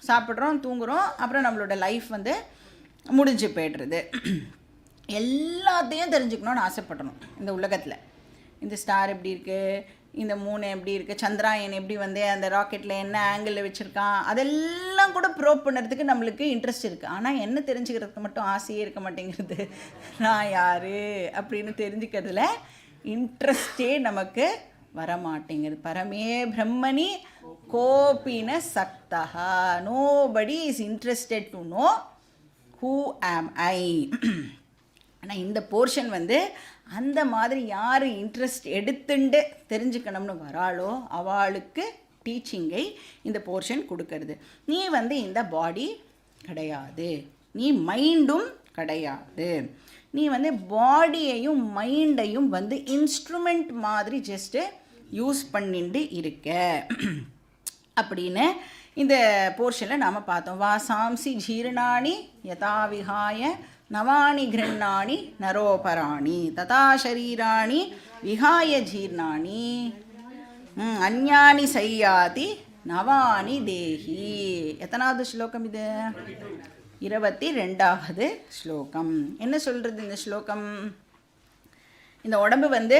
சாப்பிட்றோம், தூங்குகிறோம், அப்புறம் நம்மளோட லைஃப் வந்து முடிஞ்சு போய்டுறது. எல்லாத்தையும் தெரிஞ்சுக்கணுன்னு ஆசைப்படணும் இந்த உலகத்தில். இந்த ஸ்டார் எப்படி இருக்குது, இந்த மூணு எப்படி இருக்குது, சந்திராயன் எப்படி வந்து அந்த ராக்கெட்டில் என்ன ஆங்கிளில் வச்சுருக்கான், அதெல்லாம் கூட ப்ரோப் பண்ணுறதுக்கு நம்மளுக்கு இன்ட்ரெஸ்ட் இருக்குது. ஆனால் என்ன தெரிஞ்சுக்கிறதுக்கு மட்டும் ஆசையே இருக்க மாட்டேங்கிறது. நான் யார் அப்படின்னு தெரிஞ்சுக்கிறதுல இன்ட்ரெஸ்டே நமக்கு வரமாட்டேங்குது. பரமே பிரம்மணி கோபின சக்தஹா, nobody is interested to know who am I. ஆனால் இந்த போர்ஷன் வந்து அந்த மாதிரி யார் இன்ட்ரெஸ்ட் எடுத்துண்டு தெரிஞ்சுக்கணும்னு வராளோ அவளுக்கு டீச்சிங்கை இந்த போர்ஷன் கொடுக்கறது. நீ வந்து இந்த பாடி கிடையாது, நீ மைண்டும் கிடையாது, நீ வந்து பாடியையும் மைண்டையும் வந்து இன்ஸ்ட்ருமெண்ட் மாதிரி ஜஸ்ட்டு யூஸ் பண்ணிட்டு இருக்க அப்படின்னு இந்த போர்ஷனில் நாம் பார்த்தோம். வாசாம்சி ஜீர்ணாணி யதா விஹாய நவானி கிருண்ணாணி நரோபராணி ததா ஷரீராணி விஹாய ஜீர்ணாணி அந்யானி சையாதி நவானி தேஹி. எத்தனாவது ஸ்லோகம் இது? 22வது ஸ்லோகம். என்ன சொல்கிறது இந்த ஸ்லோகம்? இந்த உடம்பு வந்து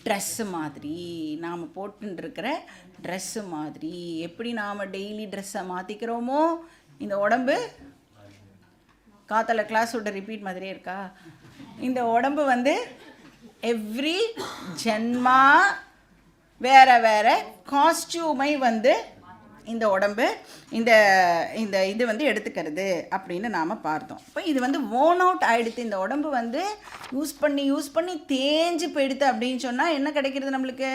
ட்ரெஸ்ஸு மாதிரி, நாம் போட்டுருக்கிற ட்ரெஸ்ஸு மாதிரி, எப்படி நாம் டெய்லி ட்ரெஸ்ஸை மாற்றிக்கிறோமோ இந்த உடம்பு காத்தல கிளாஸோட ரிப்பீட் மாதிரியே இருக்கா. இந்த உடம்பு வந்து எவ்ரி ஜென்மா வேறு வேறு காஸ்டியூமை வந்து இந்த உடம்பு இந்த இந்த இது வந்து எடுத்துக்கிறது அப்படின்னு நாம் பார்த்தோம். இப்போ இது வந்து ஓன் அவுட் ஆகிடுது. இந்த உடம்பு வந்து யூஸ் பண்ணி தேஞ்சு போயிடுது அப்படின்னு சொன்னால் என்ன கிடைக்கிறது நம்மளுக்கு?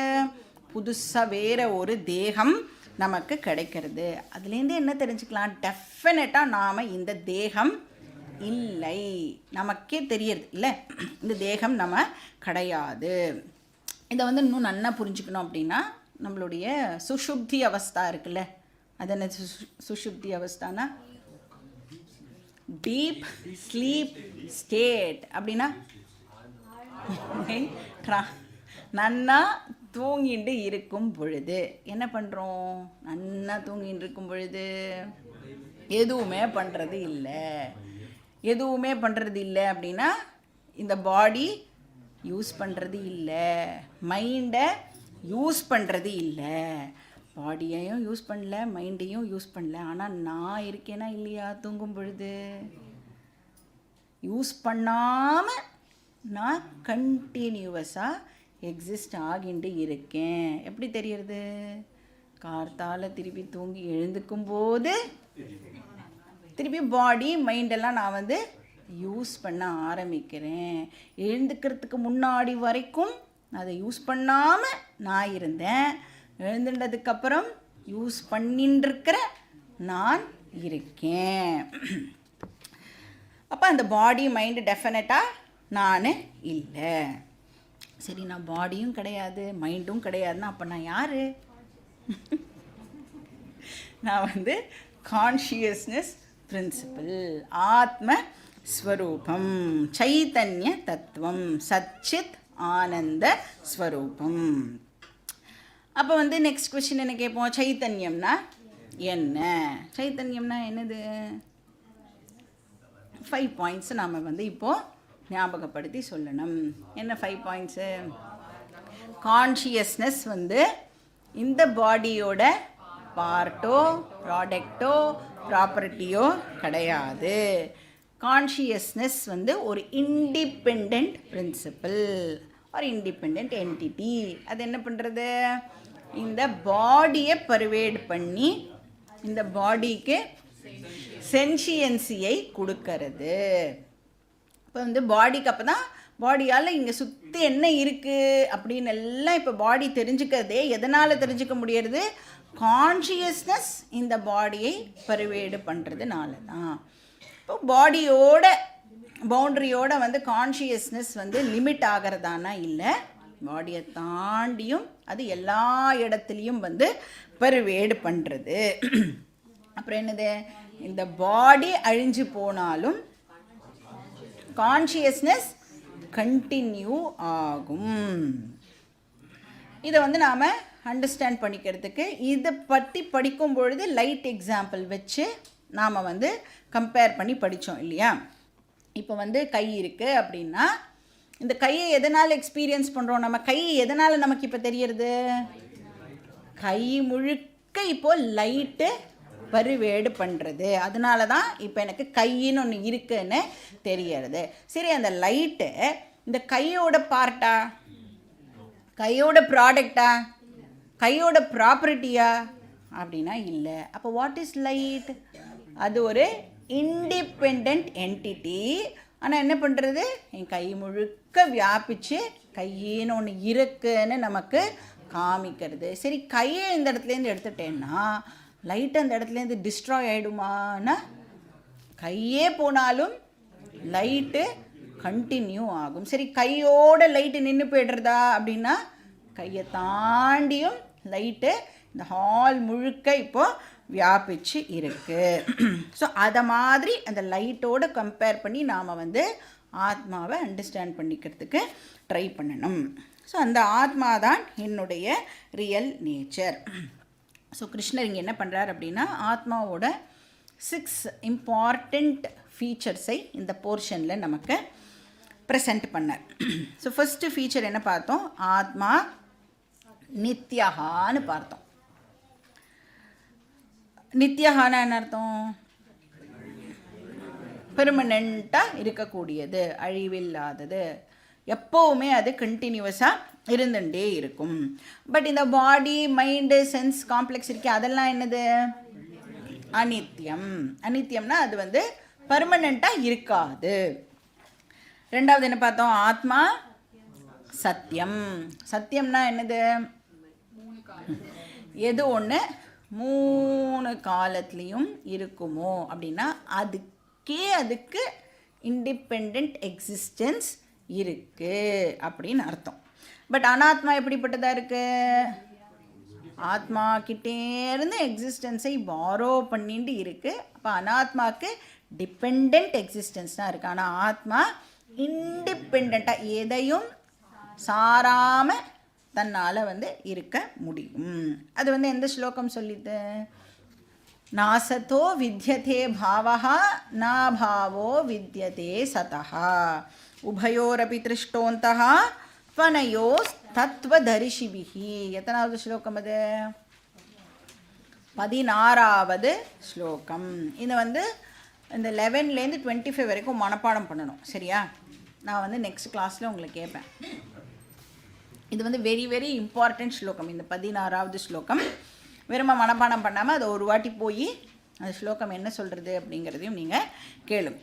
புதுசாக வேறு ஒரு தேகம் நமக்கு கிடைக்கிறது. அதுலேருந்து என்ன தெரிஞ்சுக்கலாம்? டெஃபினட்டாக நாம் இந்த தேகம் இல்லை, நமக்கே தெரியறது இல்லை, இந்த தேகம் நம்ம கிடையாது. இதை வந்து இன்னும் நல்லா புரிஞ்சுக்கணும் அப்படின்னா நம்மளுடைய சுஷுப்தி அவஸ்தா இருக்குல்ல, அது என்ன சுஷுப்தி அவஸ்தானா? Deep sleep state. அப்படின்னா நன்னா தூங்கிட்டு இருக்கும் பொழுது என்ன பண்ணுறோம்? நன்னா தூங்கிட்டு இருக்கும் பொழுது எதுவுமே பண்ணுறது இல்லை. எதுவுமே பண்ணுறது இல்லை அப்படின்னா இந்த பாடி யூஸ் பண்ணுறது இல்லை, மைண்டை யூஸ் பண்ணுறது இல்லை. பாடியையும் யூஸ் பண்ணல, மைண்டையும் யூஸ் பண்ணல. ஆனால் நான் இருக்கேனா இல்லையா? தூங்கும் பொழுது யூஸ் பண்ணாமல் நான் கண்டினியூவஸாக எக்ஸிஸ்ட் ஆகிட்டு இருக்கேன். எப்படி தெரியறது? கார்த்தால திருப்பி தூங்கி எழுந்துக்கும் போது திருப்பி பாடி மைண்டெல்லாம் நான் வந்து யூஸ் பண்ண ஆரம்பிக்கிறேன். எழுந்துக்கிறதுக்கு முன்னாடி வரைக்கும் அதை யூஸ் பண்ணாமல் நான் இருந்தேன். எழுந்துட்டதுக்கப்புறம் யூஸ் பண்ணிட்டுருக்கிற நான் இருக்கேன். அப்போ அந்த பாடி மைண்டு டெஃபினட்டாக நான் இல்லை. சரி, நான் பாடியும் கிடையாது மைண்டும் கிடையாதுன்னா அப்போ நான் யார்? நான் வந்து கான்ஷியஸ்னஸ் பிரின்சிபிள், ஆத்ம ஸ்வரூபம், சைத்தன்ய தத்துவம், சச்சித் ஆனந்த ஸ்வரூபம். அப்போ வந்து நெக்ஸ்ட் கொஸ்டின் என்ன கேட்போம்? சைத்தன்யம்னா என்ன? சைத்தன்யம்னா என்னது? 5 பாயிண்ட்ஸ் நாம் வந்து இப்போது ஞாபகப்படுத்தி சொல்லணும். என்ன 5 பாயிண்ட்ஸு? கான்ஷியஸ்னஸ் வந்து இந்த பாடியோட பார்ட்டோ ப்ராடக்டோ ப்ராப்பர்ட்டியோ கிடையாது. கான்ஷியஸ்னஸ் வந்து ஒரு independent principle R independent entity. அது என்ன பண்ணுறது, இந்த பாடியை பர்வேட் பண்ணி இந்த பாடிக்கு சென்ஷியன்சியை கொடுக்கறது. இப்போ வந்து பாடிக்கு அப்போ தான் பாடியால் இங்கே சுற்றி என்ன இருக்குது அப்படின்னு எல்லாம் இப்போ பாடி தெரிஞ்சுக்கிறதே எதனால் தெரிஞ்சுக்க முடியறது, கான்ஷியஸ்னஸ் இந்த பாடியை பர்வேடு பண்ணுறதுனால தான். இப்போ பாடியோட பவுண்ட்ரியோட வந்து கான்ஷியஸ்னஸ் வந்து லிமிட் ஆகிறதானா இல்லை, பாடியை தாண்டியும் அது எல்லா இடத்துலையும் வந்து பர்வேடு பண்ணுறது. அப்புறம் என்னது, இந்த பாடி அழிஞ்சு போனாலும் கான்ஷியஸ்னஸ் கண்டினியூ ஆகும். இதை வந்து நாம் அண்டர்ஸ்டாண்ட் பண்ணிக்கிறதுக்கு இதை பற்றி படிக்கும் பொழுது லைட் எக்ஸாம்பிள் வச்சு நாம் வந்து கம்பேர் பண்ணி படித்தோம் இல்லையா. இப்போ வந்து கை இருக்குது அப்படின்னா இந்த கையை எதனால் எக்ஸ்பீரியன்ஸ் பண்ணுறோம், நம்ம கை எதனால் நமக்கு இப்போ தெரியறது, கை முழுக்க இப்போது லைட்டு பருவேடு பண்ணுறது, அதனால தான் இப்போ எனக்கு கையின்னு ஒன்று இருக்குன்னு தெரியறது. சரி, அந்த லைட்டு இந்த கையோட பார்ட்டா, கையோட ப்ராடக்டா, கையோட ப்ராப்பர்ட்டியா அப்படின்னா இல்லை. அப்போ வாட் இஸ் லைட், அது ஒரு இண்டிபெண்ட் என்டிட்டி. ஆனால் என்ன பண்ணுறது, என் கை முழுக்க வியாபித்து கையின்னு ஒன்று இருக்குன்னு நமக்கு காமிக்கிறது. சரி, கையை இந்த இடத்துலேருந்து எடுத்துட்டேன்னா லைட்டு அந்த இடத்துலேருந்து டிஸ்ட்ராய் ஆகிடுமான்னா, கையே போனாலும் லைட்டு கண்டினியூ ஆகும். சரி, கையோட லைட்டு நின்று போய்டுறதா அப்படின்னா, கையை தாண்டியும் லைட்டு இந்த ஹால் முழுக்க இப்போது வியாபிச்சு இருக்குது. ஸோ அதை மாதிரி அந்த லைட்டோடு கம்பேர் பண்ணி நாம் வந்து ஆத்மாவை அண்டர்ஸ்டாண்ட் பண்ணிக்கிறதுக்கு ட்ரை பண்ணணும். ஸோ அந்த ஆத்மா தான் என்னுடைய ரியல் நேச்சர். ஸோ கிருஷ்ணர் இங்கே என்ன பண்ணுறார் அப்படின்னா, ஆத்மாவோட 6 இம்பார்ட்டண்ட் ஃபீச்சர்ஸை இந்த போர்ஷனில் நமக்கு ப்ரெசென்ட் பண்ணார். ஸோ ஃபஸ்ட்டு ஃபீச்சர் என்ன பார்த்தோம், ஆத்மா நித்யஹான்னு பார்த்தோம். நித்யஹானா என்ன அர்த்தம், பெர்மனண்ட்டாக இருக்கக்கூடியது, அழிவில்லாதது, எப்போவுமே அது கண்டினியூவஸாக இருந்துகிட்டே இருக்கும். பட் இந்த பாடி மைண்டு சென்ஸ் காம்ப்ளெக்ஸ் இருக்கே, அதெல்லாம் என்னது, அனித்யம். அனித்யம்னா அது வந்து பர்மனண்ட்டாக இருக்காது. ரெண்டாவது என்ன பார்த்தோம், ஆத்மா சத்தியம். சத்தியம்னா என்னது, எது ஒன்று 3 காலத்துலேயும் இருக்குமோ அப்படின்னா அதுக்கு இண்டிபெண்ட் எக்ஸிஸ்டன்ஸ் இருக்குது அப்படின்னு அர்த்தம். பட் அனாத்மா எப்படிப்பட்டதாக இருக்குது, ஆத்மா கிட்டேருந்து எக்ஸிஸ்டன்ஸை பாரோ பண்ணிட்டு இருக்குது. அப்போ அனாத்மாவுக்கு டிபெண்ட் எக்ஸிஸ்டன்ஸ் தான் இருக்குது. ஆனால் ஆத்மா இண்டிபெண்ட்டாக எதையும் சாராமல் தன்னால் வந்து இருக்க முடியும். அது வந்து எந்த ஸ்லோகம் சொல்லிது, நாசத்தோ வித்யதே பாவஹா நாபாவோ வித்யதே சதஹா உபயோரபி திருஷ்டோந்தஹா த்வனயோ தத்வதரிசிபிஹி. எத்தனாவது ஸ்லோகம் அது, 16வது ஸ்லோகம். இது வந்து இந்த 11லேருந்து 25 வரைக்கும் மனப்பாடம் பண்ணணும், சரியா. நான் வந்து நெக்ஸ்ட் கிளாஸில் உங்களுக்கு கேட்பேன். இது வந்து வெரி வெரி இம்பார்ட்டண்ட் ஸ்லோகம். இந்த 16வது ஸ்லோகம் வெறும மனப்பாடம் பண்ணாமல் அதை ஒரு வாட்டி போய் அந்த ஸ்லோகம் என்ன சொல்கிறது அப்படிங்கிறதையும் நீங்கள் கேளுங்க.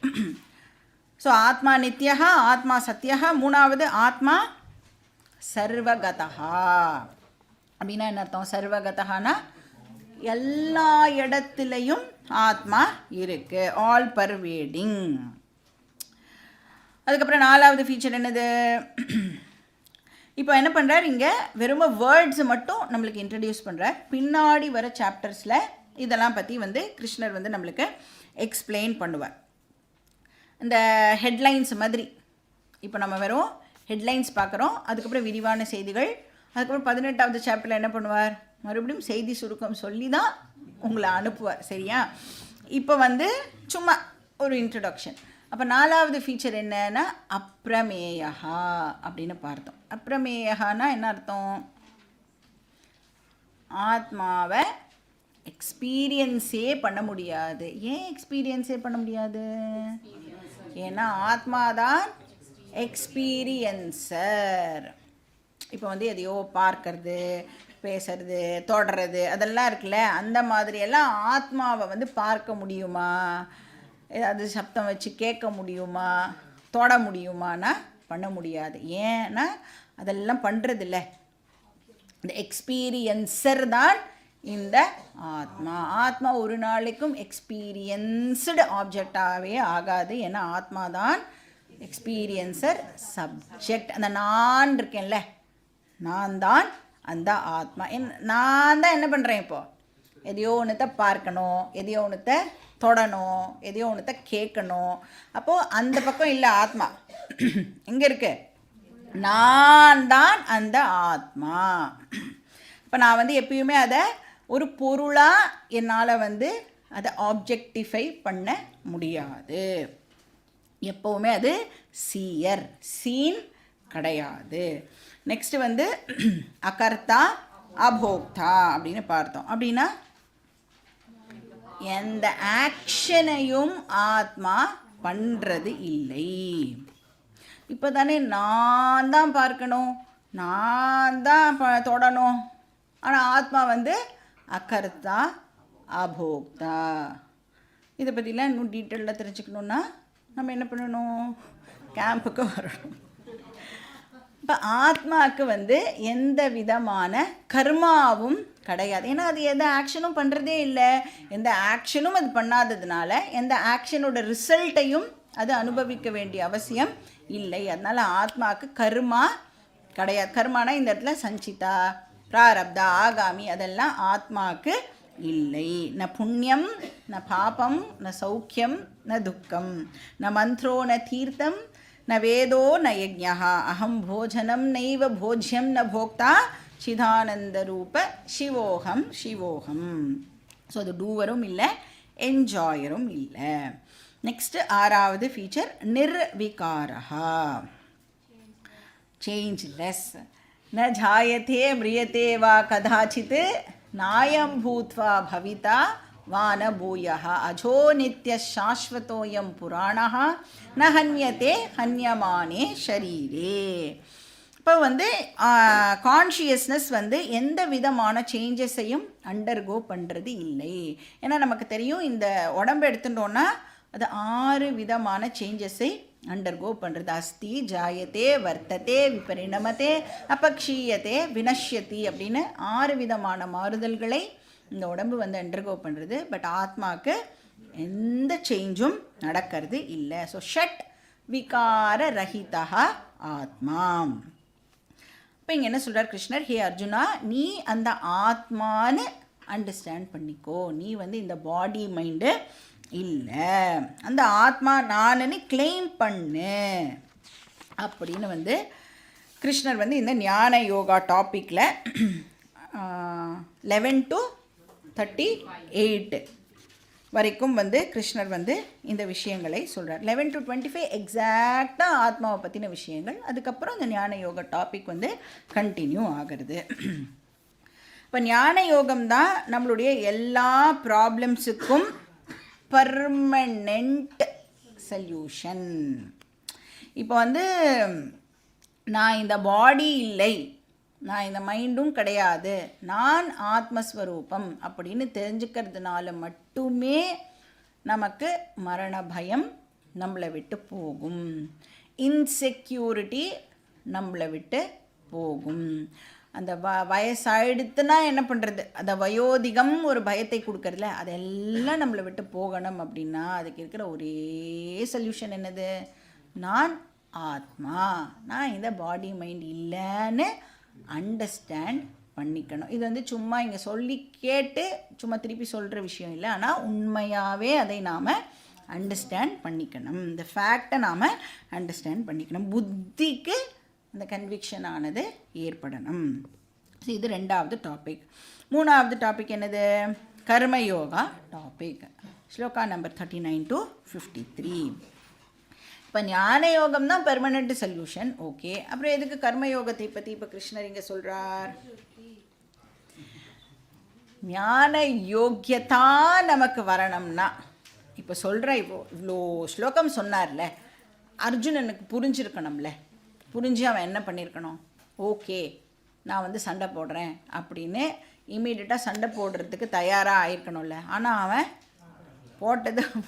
ஸோ ஆத்மா நித்யஹா, ஆத்மா சத்யஹா. மூணாவது ஆத்மா சர்வகதஹா. அப்படின்னா என்ன அர்த்தம், சர்வகதஹானா எல்லா இடத்துலையும் ஆத்மா இருக்குது, ஆல் பர்வேடிங். அதுக்கப்புறம் 4வது ஃபீச்சர் என்னது, இப்போ என்ன பண்ணுறார், இங்கே வெறும் வேர்ட்ஸ் மட்டும் நம்மளுக்கு இன்ட்ரடியூஸ் பண்ணுறார். பின்னாடி வர சாப்டர்ஸில் இதெல்லாம் பற்றி வந்து கிருஷ்ணர் வந்து நம்மளுக்கு எக்ஸ்பிளைன் பண்ணுவார். இந்த ஹெட்லைன்ஸ் மாதிரி இப்போ நம்ம வெறும் ஹெட்லைன்ஸ் பார்க்குறோம், அதுக்கப்புறம் விரிவான செய்திகள், அதுக்கப்புறம் 18வது சாப்டரில் என்ன பண்ணுவார், மறுபடியும் செய்தி சுருக்கம் சொல்லி தான் உங்களை அனுப்புவார், சரியா. இப்போ வந்து சும்மா ஒரு இன்ட்ரடக்ஷன். அப்போ 4வது ஃபீச்சர் என்னன்னா அப்ரமேயா அப்படின்னு பார்த்தோம். அப்ரமேயானா என்ன அர்த்தம், ஆத்மாவை எக்ஸ்பீரியன்ஸே பண்ண முடியாது. ஏன் எக்ஸ்பீரியன்ஸே பண்ண முடியாது, ஏன்னா ஆத்மாதான் எக்ஸ்பீரியன்சர். இப்போ வந்து எதையோ பார்க்கறது, பேசுறது, தொடறது அதெல்லாம் இருக்குல்ல, அந்த மாதிரியெல்லாம் ஆத்மாவை வந்து பார்க்க முடியுமா, ஏதாவது சப்தம் வச்சு கேட்க முடியுமா, தொட முடியுமானா பண்ண முடியாது. ஏன்னா அதெல்லாம் பண்ணுறதில்ல. இந்த எக்ஸ்பீரியன்சர் தான் இந்த ஆத்மா. ஆத்மா ஒரு நாளைக்கும் எக்ஸ்பீரியன்ஸ்டு ஆப்ஜெக்டாகவே ஆகாது. ஏன்னா ஆத்மா தான் எக்ஸ்பீரியன்சர், சப்ஜெக்ட். அந்த நான் இருக்கேன்ல, நான் தான் அந்த ஆத்மா. நான் தான் என்ன பண்ணுறேன் இப்போது, எதையோ ஒன்றத்தை பார்க்கணும், எதையோ ஒன்றத்தை தொடணும், எதையோ ஒன்றத்தை கேட்கணும். அப்போது அந்த பக்கம் இல்லை ஆத்மா. எங்கே இருக்கு? நான் தான் அந்த ஆத்மா. இப்போ நான் வந்து எப்பயுமே அதை ஒரு பொருளாக என்னால் வந்து அதை ஆப்ஜெக்டிஃபை பண்ண முடியாது. எப்போவுமே அது சீயர், சீன் கிடையாது. நெக்ஸ்ட்டு வந்து அகர்த்தா அபோக்தா அப்படின்னு பார்த்தோம். அப்படின்னா எந்த ஆக்ஷனையும் ஆத்மா பண்ணுறது இல்லை. இப்போ தானே நான் தான் பார்க்கணும், நான் தான் தொடணும். ஆனால் ஆத்மா வந்து அகர்த்தா அபோக்தா. இதை பற்றிலாம் இன்னும் டீட்டெயிலாக தெரிஞ்சுக்கணுன்னா நம்ம என்ன பண்ணணும், கேம்புக்கு வரணும். இப்போ ஆத்மாவுக்கு வந்து எந்த விதமான கர்மாவும் கிடையாது. ஏன்னா அது எந்த ஆக்ஷனும் பண்ணுறதே இல்லை. எந்த ஆக்ஷனும் அது பண்ணாததுனால எந்த ஆக்ஷனோட ரிசல்ட்டையும் அது அனுபவிக்க வேண்டிய அவசியம் இல்லை. அதனால் ஆத்மாவுக்கு கர்மா கிடையாது. கர்மானா இந்த இடத்துல சஞ்சிதா, பிராரப்தா, ஆகாமி அதெல்லாம் ஆத்மாவுக்கு இல்லை. ந புண்ணியம் ந பாபம் ந சௌக்கியம் ந துக்கம் ந மந்த்ரோ ந தீர்த்தம் ந வேதோ ந யஜ்ஞா அகம் போஜனம் நைவ போஜ்யம் ந போக்தா சிதானந்த ரூப சிவோகம் சிவோகம். ஸோ அது டூவரும் இல்லை, என்ஜாயரும் இல்லை. நெக்ஸ்ட்டு 6வது ஃபீச்சர் நிர்விகாரா, சேஞ்ச்லெஸ். ந ஜாயத்தே மிரியத்தே வா கதாச்சித் நாயம் பூத்வா பவிதா வான பூயः அஜோ நித்ய சாஸ்வதோயம் புராணः ந ஹன்யத்தே ஹன்யமானே ஷரீரே. இப்போ வந்து கான்ஷியஸ்னஸ் வந்து எந்த விதமான சேஞ்சஸையும் அண்டர்கோ பண்ணுறது இல்லை. ஏன்னா நமக்கு தெரியும் இந்த உடம்பு எடுத்துட்டோன்னா அது 6 விதமான சேஞ்சஸை அண்டர்கோ பண்ணுறது. அஸ்தி, ஜாயத்தே, வர்த்ததே, விபரிணமத்தே, அபக்ஷீயத்தே, வினஷ்யதி அப்படின்னு 6 விதமான மாறுதல்களை இந்த உடம்பு வந்து அண்டர்கோ பண்ணுறது. பட் ஆத்மாவுக்கு எந்த சேஞ்சும் நடக்கிறது இல்லை. ஸோ ஷட் விகார ரஹிதா ஆத்மா. இப்போ இங்கே என்ன சொல்கிறார் கிருஷ்ணர், ஹே அர்ஜுனா, நீ அந்த ஆத்மான்னு அண்டர்ஸ்டாண்ட் பண்ணிக்கோ. நீ வந்து இந்த பாடி மைண்டு இல்லை, அந்த ஆத்மா நானுன்னு கிளைம் பண்ணு அப்படின்னு வந்து கிருஷ்ணர் வந்து இந்த ஞான யோகா டாப்பிக்கில் 11 to 38 வரைக்கும் வந்து கிருஷ்ணர் வந்து இந்த விஷயங்களை சொல்கிறார். 11 to 25 எக்ஸாக்டாக ஆத்மாவை பற்றின விஷயங்கள். அதுக்கப்புறம் இந்த ஞான யோகா டாபிக் வந்து கண்டினியூ ஆகிறது. இப்போ ஞான யோகம் தான் நம்மளுடைய எல்லா ப்ராப்ளம்ஸுக்கும் பர்மனெண்ட் சொல்யூஷன். இப்போ வந்து நான் இந்த பாடி இல்லை, நான் இந்த மைண்டும் கிடையாது, நான் ஆத்மஸ்வரூபம் அப்படின்னு தெரிஞ்சுக்கிறதுனால மட்டுமே நமக்கு மரண பயம் நம்மளை விட்டு போகும், இன்செக்யூரிட்டி நம்மளை விட்டு போகும். அந்த வயசாயிடுத்துனா என்ன பண்ணுறது, அந்த வயோதிகம் ஒரு பயத்தை கொடுக்கறதுல அதெல்லாம் நம்மளை விட்டு போகணும் அப்படின்னா அதுக்கு இருக்கிற ஒரே சொல்யூஷன் என்னது, நான் ஆத்மா, நான் இந்த பாடி மைண்ட் இல்லைன்னு அண்டர்ஸ்டாண்ட் பண்ணிக்கணும். இது வந்து சும்மா இங்கே சொல்லி கேட்டு சும்மா திருப்பி சொல்கிற விஷயம் இல்லை. ஆனால் உண்மையாகவே அதை நாம் அண்டர்ஸ்டாண்ட் பண்ணிக்கணும். இந்த ஃபேக்டை நாம் அண்டர்ஸ்டாண்ட் பண்ணிக்கணும். புத்திக்கு அந்த கன்விக்ஷன் ஆனது ஏற்படணும். ஸோ இது 2வது டாபிக். 3வது டாபிக் என்னது, karma yoga topic. Shloka number 39 to 53. இப்போ ஞான யோகம் தான் பெர்மனெண்ட் சொல்யூஷன். ஓகே, அப்புறம் எதுக்கு கர்மயோகத்தை பற்றி இப்போ கிருஷ்ணர் இங்கே சொல்கிறார்? ஞான யோக்கியதா நமக்கு வரணும்னா, இப்போ சொல்கிற இவ்வளோ ஸ்லோகம் சொன்னார்ல, அர்ஜுனனுக்கு புரிஞ்சிருக்கணும்ல. புரிஞ்சு அவன் என்ன பண்ணியிருக்கணும், ஓகே நான் வந்து சண்டை போடுறேன் அப்படின்னு இம்மீடியட்டாக சண்டை போடுறதுக்கு தயாராக ஆயிருக்கணும்ல. ஆனால் அவன்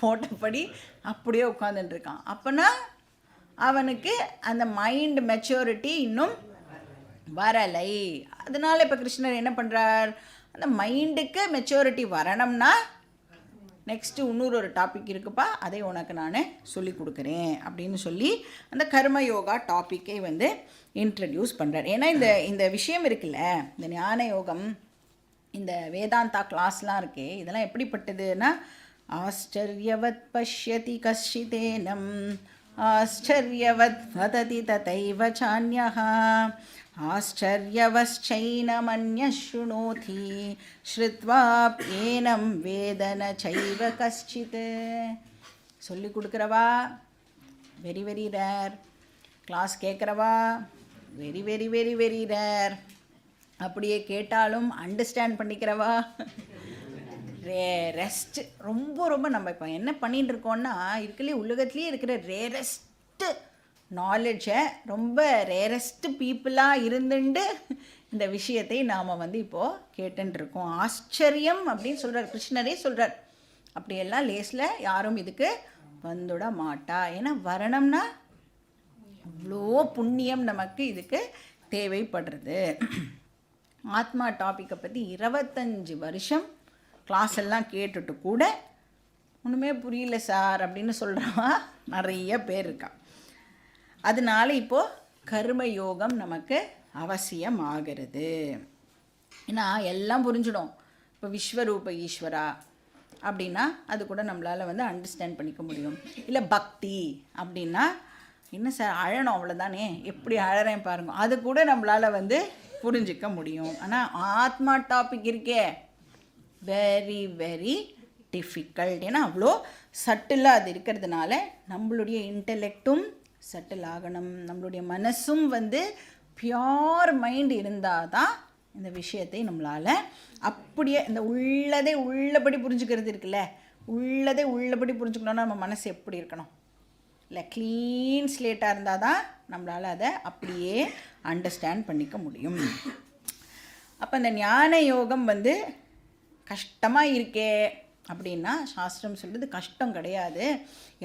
போட்டபடி அப்படியே உட்காந்துட்டுருக்கான். அப்போனா அவனுக்கு அந்த மைண்ட் மெச்சூரிட்டி இன்னும் வரலை. அதனால் இப்போ கிருஷ்ணர் என்ன பண்ணுறார், அந்த மைண்டுக்கு மெச்சூரிட்டி வரணும்னா நெக்ஸ்ட்டு இன்னொரு டாபிக் இருக்குப்பா, அதை உனக்கு நான் சொல்லி கொடுக்குறேன் அப்படின்னு சொல்லி அந்த கர்மயோகா டாப்பிக்கை வந்து இன்ட்ரடியூஸ் பண்ணுறார். ஏன்னா இந்த விஷயம் இருக்குல்ல, இந்த ஞான யோகம், இந்த வேதாந்தா கிளாஸ்லாம் இருக்கே, இதெல்லாம் எப்படிப்பட்டதுன்னா, ஆச்சரியவத் பஷ்யதி கஷ்டிதேனம் ஆச்சரியவத் வததி ததைவ சான்யஹ ஆச்சரியவச்சைனமன்ய ஸ்ருணோதி ஸ்ருத்வாப்யேனம் வேதன சைவ கஷ்டித். சொல்லி கொடுக்குறவா வெரி வெரி ரேர், கிளாஸ் கேட்குறவா very very very very rare, அப்படியே கேட்டாலும் அண்டர்ஸ்டாண்ட் பண்ணிக்கிறவா ரேரஸ்ட்டு. ரொம்ப ரொம்ப நம்ம இப்போ என்ன பண்ணிகிட்டு இருக்கோன்னா, இருக்கலே உலகத்துலேயே இருக்கிற ரேரஸ்ட்டு நாலேஜை ரொம்ப ரேரஸ்ட்டு பீப்புளாக இருந்துட்டு இந்த விஷயத்தை நாம் வந்து இப்போது கேட்டுருக்கோம். ஆச்சரியம் அப்படின்னு சொல்கிறார், கிருஷ்ணரே சொல்கிறார். அப்படியெல்லாம் லேஸில் யாரும் இதுக்கு வந்துட மாட்டா. ஏன்னா வரணும்னா அவ்வளோ புண்ணியம் நமக்கு இதுக்கு தேவைப்படுறது. ஆத்மா டாப்பிக்கை பற்றி 25 வருஷம் கிளாஸ் எல்லாம் கேட்டுட்டு கூட ஒன்றுமே புரியல சார் அப்படின்னு சொல்கிறவா நிறைய பேர் இருக்கா. அதனால இப்போது கர்மயோகம் நமக்கு அவசியம் ஆகிறது. ஏன்னா எல்லாம் புரிஞ்சிடும். இப்போ விஸ்வரூப ஈஸ்வரா அப்படின்னா அது கூட நம்மளால் வந்து அண்டர்ஸ்டாண்ட் பண்ணிக்க முடியும். இல்லை பக்தி அப்படின்னா என்ன சார் அழணும் அவ்வளோதானே, எப்படி அழறேன் பாருங்க, அது கூட நம்மளால் வந்து புரிஞ்சிக்க முடியும். ஆனால் ஆத்மா டாபிக் இருக்கே வெரி வெரி டிஃபிகல்ட். ஏன்னா அவ்வளோ சட்டிலாக அது இருக்கிறதுனால நம்மளுடைய இன்டெலெக்டும் சட்டில் ஆகணும், நம்மளுடைய மனசும் வந்து பியோர் மைண்ட் இருந்தால் தான் இந்த விஷயத்தை நம்மளால் அப்படியே இந்த உள்ளதே உள்ளபடி புரிஞ்சுக்கிறது இருக்குல்ல, உள்ளதே உள்ளபடி புரிஞ்சுக்கணுன்னா நம்ம மனசு எப்படி இருக்கணும், இல்லை க்ளீன் ஸ்லேட்டாக இருந்தால் தான் நம்மளால் அதை அப்படியே அண்டர்ஸ்டாண்ட் பண்ணிக்க முடியும். அப்போ இந்த ஞான யோகம் வந்து கஷ்டமாக இருக்கே அப்படின்னா சாஸ்திரம் சொல்கிறது கஷ்டம் கிடையாது.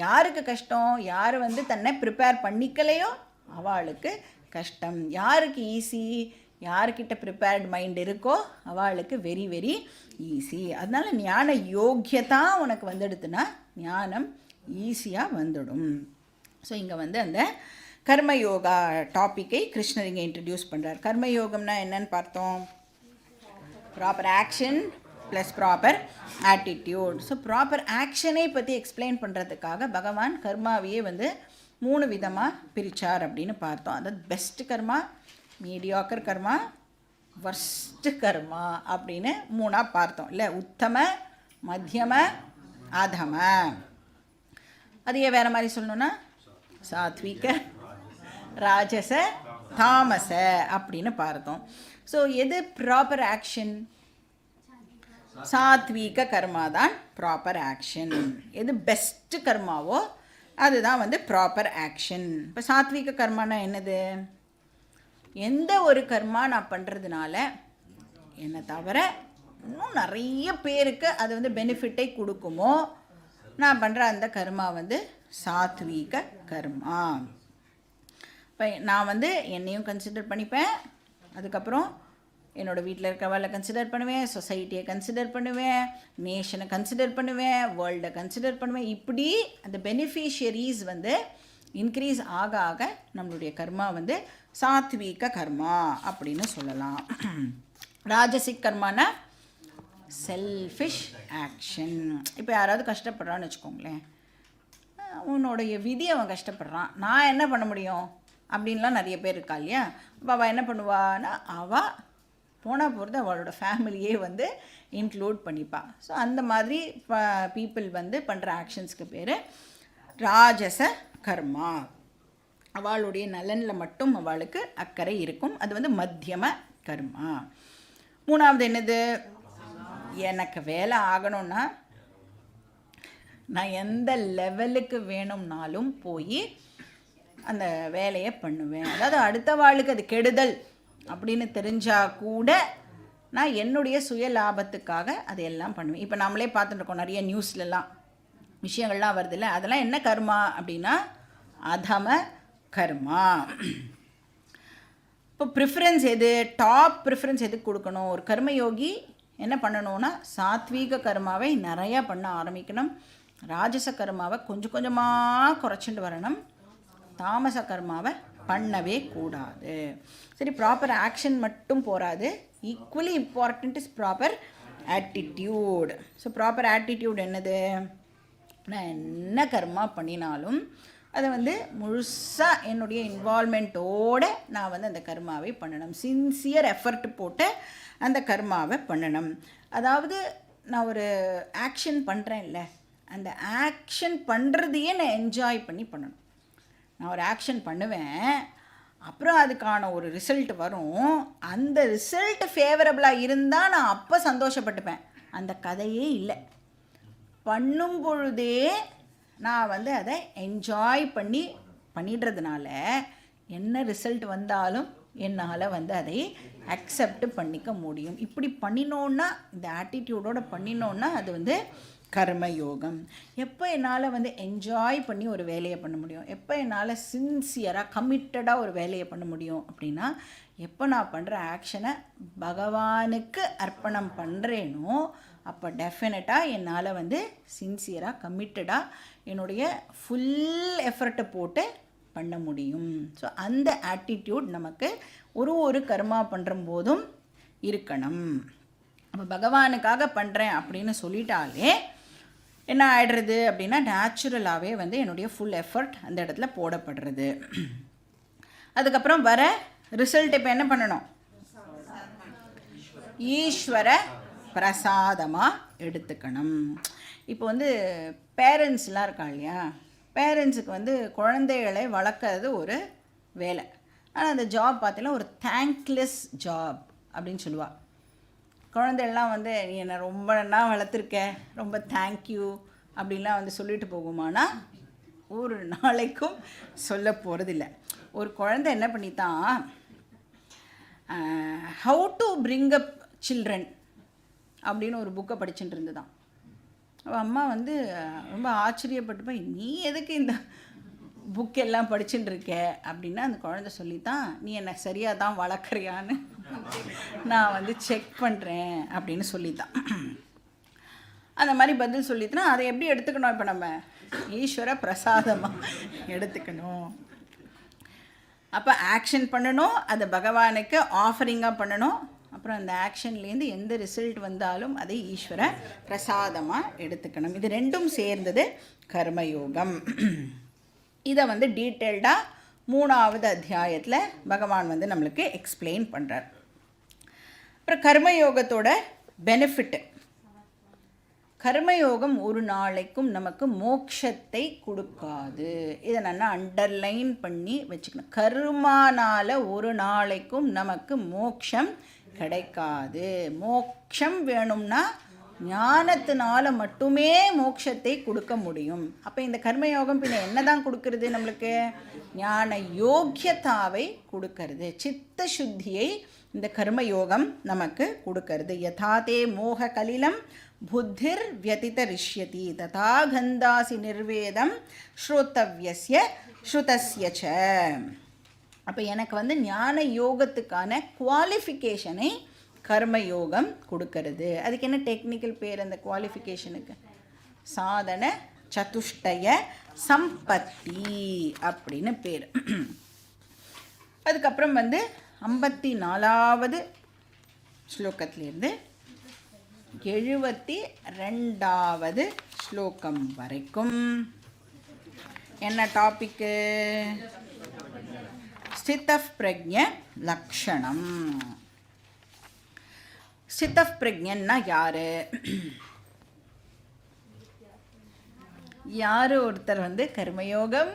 யாருக்கு கஷ்டம், யார் வந்து தன்னை ப்ரிப்பேர் பண்ணிக்கலையோ அவளுக்கு கஷ்டம். யாருக்கு ஈஸி, யார்கிட்ட ப்ரிப்பேர்ட் மைண்ட் இருக்கோ அவளுக்கு வெரி வெரி ஈஸி. அதனால் ஞான யோக்கியதா உனக்கு வந்துடுதுன்னா ஞானம் ஈஸியாக வந்துடும். ஸோ இங்கே வந்து அந்த கர்மயோகா டாப்பிக்கை கிருஷ்ணர் இங்கே இன்ட்ரடியூஸ் பண்ணுறார். கர்மயோகம்னா என்னன்னு பார்த்தோம், proper action plus proper attitude. So proper ஆக்ஷனை பற்றி எக்ஸ்பிளைன் பண்ணுறதுக்காக பகவான் கர்மாவையே வந்து 3 விதமாக பிரித்தார் அப்படின்னு பார்த்தோம். அதாவது பெஸ்ட் கர்மா, மீடியாக்கர் கர்மா, வர்ஸ்ட் கர்மா அப்படின்னு 3ஆக பார்த்தோம் இல்லை. உத்தம, மத்தியம, அதம. அதையே வேறு மாதிரி சொல்லணுன்னா சாத்விக, ராஜச, தாமச அப்படின்னு பார்த்தோம். ஸோ எது ப்ராப்பர் ஆக்ஷன், சாத்வீக கர்மா தான் ப்ராப்பர் ஆக்ஷன். எது பெஸ்ட்டு கர்மாவோ அதுதான் வந்து ப்ராப்பர் ஆக்ஷன். இப்போ சாத்வீக கர்மானா என்னது, எந்த ஒரு கர்மா நான் பண்ணுறதுனால என்னை தவிர இன்னும் நிறைய பேருக்கு அது வந்து பெனிஃபிட்டை கொடுக்குமோ நான் பண்ணுற அந்த கர்மா வந்து சாத்வீக கர்மா. இப்போ நான் வந்து என்னையும் கன்சிடர் பண்ணிப்பேன், அதுக்கப்புறம் என்னோடய வீட்டில் இருக்கிறவளை கன்சிடர் பண்ணுவேன், சொசைட்டியை கன்சிடர் பண்ணுவேன், நேஷனை கன்சிடர் பண்ணுவேன், வேர்ல்டை கன்சிடர் பண்ணுவேன். இப்படி அந்த பெனிஃபிஷியரிஸ் வந்து இன்க்ரீஸ் ஆக ஆக நம்மளுடைய கர்மா வந்து சாத்வீக கர்மா அப்படின்னு சொல்லலாம். Rajasic கர்மானா selfish action. இப்போ யாராவது கஷ்டப்படுறான்னு வச்சுக்கோங்களேன், உன்னுடைய விதி அவன் கஷ்டப்படுறான், நான் என்ன பண்ண முடியும் அப்படின்லாம் நிறைய பேர் இருக்கா இல்லையா. அப்போ அவள் என்ன பண்ணுவான்னா அவள் போனால் போகிறது அவளோட ஃபேமிலியே வந்து இன்க்ளூட் பண்ணிப்பா. ஸோ அந்த மாதிரி பீப்புள் வந்து பண்ணுற ஆக்ஷன்ஸ்க்கு பேர் ராஜச கர்மா. அவளுடைய நலனில் மட்டும் அவளுக்கு அக்கறை இருக்கும், அது வந்து மத்தியம கர்மா. 3ஆவது என்னது, எனக்கு வேலை ஆகணும்னா நான் எந்த லெவலுக்கு வேணும்னாலும் போய் அந்த வேலையை பண்ணுவேன். அதாவது அடுத்த வாளுக்கு அது கெடுதல் அப்படின்னு தெரிஞ்சால் கூட நான் என்னுடைய சுய லாபத்துக்காக அதையெல்லாம் பண்ணுவேன். இப்போ நம்மளே பார்த்துட்டுருக்கோம், நிறைய நியூஸ்லலாம் விஷயங்கள்லாம் வருதில்ல, அதெல்லாம் என்ன கர்மா அப்படின்னா அதம கர்மா. இப்போ ப்ரிஃபரன்ஸ் எது, டாப் ப்ரிஃபரன்ஸ் எதுக்கு கொடுக்கணும்? ஒரு கர்மயோகி என்ன பண்ணணும்னா சாத்வீக கர்மாவை நிறையா பண்ண ஆரம்பிக்கணும், ராஜச கர்மாவை கொஞ்சம் கொஞ்சமாக குறைச்சிட்டு வரணும், தாமச கர்மாவை பண்ணவே கூடாது. சரி, ப்ராப்பர் ஆக்ஷன் மட்டும் போகாது, equally important is proper attitude. So proper attitude என்னது? நான் என்ன கர்மா பண்ணினாலும் அதை வந்து முழுசாக என்னுடைய இன்வால்மெண்ட்டோடு நான் வந்து அந்த கர்மாவை பண்ணணும், சின்சியர் எஃபர்ட் போட்டு அந்த கர்மாவை பண்ணணும். அதாவது நான் ஒரு ஆக்ஷன் பண்ணுறேன் இல்லை, அந்த ஆக்ஷன் பண்ணுறதையே நான் என்ஜாய் பண்ணி பண்ணணும். நான் ஒரு ஆக்ஷன் பண்ணுவேன், அப்புறம் அதுக்கான ஒரு ரிசல்ட் வரும், அந்த ரிசல்ட் ஃபேவரபுளாக இருந்தால் நான் அப்போ சந்தோஷப்பட்டுப்பேன். அந்த கதையே இல்லை, பண்ணும் பொழுதே நான் வந்து அதை என்ஜாய் பண்ணிடுறதுனால என்ன ரிசல்ட் வந்தாலும் என்னால் வந்து அதை அக்செப்ட் பண்ணிக்க முடியும். இப்படி பண்ணினோன்னா, இந்த ஆட்டிடியூடோடு பண்ணினோன்னா அது வந்து கர்மயோகம். எப்போ என்னால் வந்து என்ஜாய் பண்ணி ஒரு வேலையை பண்ண முடியும், எப்போ என்னால் சின்சியராக கமிட்டடாக ஒரு வேலையை பண்ண முடியும் அப்படின்னா, எப்போ நான் பண்ணுற ஆக்ஷனை பகவானுக்கு அர்ப்பணம் பண்ணுறேனோ அப்போ டெஃபினட்டாக என்னால் வந்து சின்சியராக கமிட்டடாக என்னுடைய ஃபுல் எஃபர்ட்டை போட்டு பண்ண முடியும். ஸோ அந்த ஆட்டிடியூட் நமக்கு ஒரு கர்மா பண்ணுற போதும் இருக்கணும். அப்போ பகவானுக்காக பண்ணுறேன் அப்படின்னு சொல்லிட்டாலே என்ன ஆகிடுறது அப்படின்னா, நேச்சுரலாகவே வந்து என்னுடைய ஃபுல் எஃபர்ட் அந்த இடத்துல போடப்படுறது. அதுக்கப்புறம் வர ரிசல்ட் இப்போ என்ன பண்ணணும்? ஈஸ்வர பிரசாதமாக எடுத்துக்கணும். இப்போ வந்து பேரண்ட்ஸ்லாம் இருக்கா இல்லையா, பேரண்ட்ஸுக்கு வந்து குழந்தைகளை வளர்க்குறது ஒரு வேலை, ஆனால் அந்த ஜாப் பார்த்தீங்கன்னா ஒரு தேங்க்லெஸ் ஜாப் அப்படின்னு சொல்லுவாள். குழந்தைகள்லாம் வந்து நீ என்னை ரொம்ப நல்லா வளர்த்துருக்க, ரொம்ப தேங்க்யூ அப்படின்லாம் வந்து சொல்லிட்டு போகுமானா ஒரு நாளைக்கும் சொல்ல போகிறதில்ல. ஒரு குழந்தை என்ன பண்ணித்தான், how to bring up children அப்படின்னு ஒரு புக்கை படிச்சுட்டு இருந்துதான். அவள் அம்மா வந்து ரொம்ப ஆச்சரியப்பட்டுப்பா, நீ எதுக்கு இந்த புக் எல்லாம் படிச்சுட்டு இருக்க அப்படின்னா, அந்த குழந்தை சொல்லித்தான், நீ என்னை சரியாக தான் வளர்க்குறியான்னு நான் வந்து செக் பண்ணுறேன் அப்படின்னு சொல்லித்தான். அந்த மாதிரி பதில் சொல்லிட்டுனா அதை எப்படி எடுத்துக்கணும்? இப்போ நம்ம ஈஸ்வர பிரசாதமாக எடுத்துக்கணும். அப்போ ஆக்ஷன் பண்ணணும், அதை பகவானுக்கு ஆஃபரிங்காக பண்ணணும். அப்புறம் அந்த ஆக்ஷன்லேருந்து எந்த ரிசல்ட் வந்தாலும் அதை ஈஸ்வர பிரசாதமாக எடுத்துக்கணும். இது ரெண்டும் சேர்ந்தது கர்மயோகம். இதை வந்து டீட்டெயில்டாக 3வது அத்தியாயத்தில் பகவான் வந்து நம்மளுக்கு எக்ஸ்பிளைன் பண்ணுறார். அப்புறம் கர்மயோகத்தோட பெனிஃபிட்டு, கர்மயோகம் ஒரு நாளைக்கும் நமக்கு மோட்சத்தை கொடுக்காது. இதை நல்லா அண்டர்லைன் பண்ணி வச்சுக்கணும். கர்மானால் ஒரு நாளைக்கும் நமக்கு மோட்சம் கிடைக்காது. மோட்சம் வேணும்னா ஞானத்தினால மட்டுமே மோட்சத்தை கொடுக்க முடியும். அப்போ இந்த கர்மயோகம் பின்ன என்ன தான் கொடுக்கறது? நம்மளுக்கு ஞான யோக்கியதாவை கொடுக்கறது, சித்த சுத்தியை இந்த கர்மயோகம் நமக்கு கொடுக்கறது. யதாதே மோக கலிலம் புத்திர் வியதித ரிஷ்யதி ததா கந்தாசி நிர்வேதம் ஸ்ரோத்தவ்யஸ்ய ஸ்ருதஸ்யச்ச. அப்போ எனக்கு வந்து ஞான யோகத்துக்கான குவாலிஃபிகேஷனை கர்மயோகம் கொடுக்கறது. அதுக்கு என்ன டெக்னிக்கல் பேர் அந்த குவாலிஃபிகேஷனுக்கு? சாதன சதுஷ்டய சம்பத்தி அப்படின்னு பேர். அதுக்கப்புறம் வந்து 54வது ஸ்லோகத்திலேருந்து 72வது ஸ்லோகம் வரைக்கும் என்ன டாபிக்கு? ஸ்திதப் பிரக்ஞ லக்ஷணம். ஸ்திதப் பிரக்ஞன்னா யாரு? யார் ஒருத்தர் வந்து கர்மயோகம்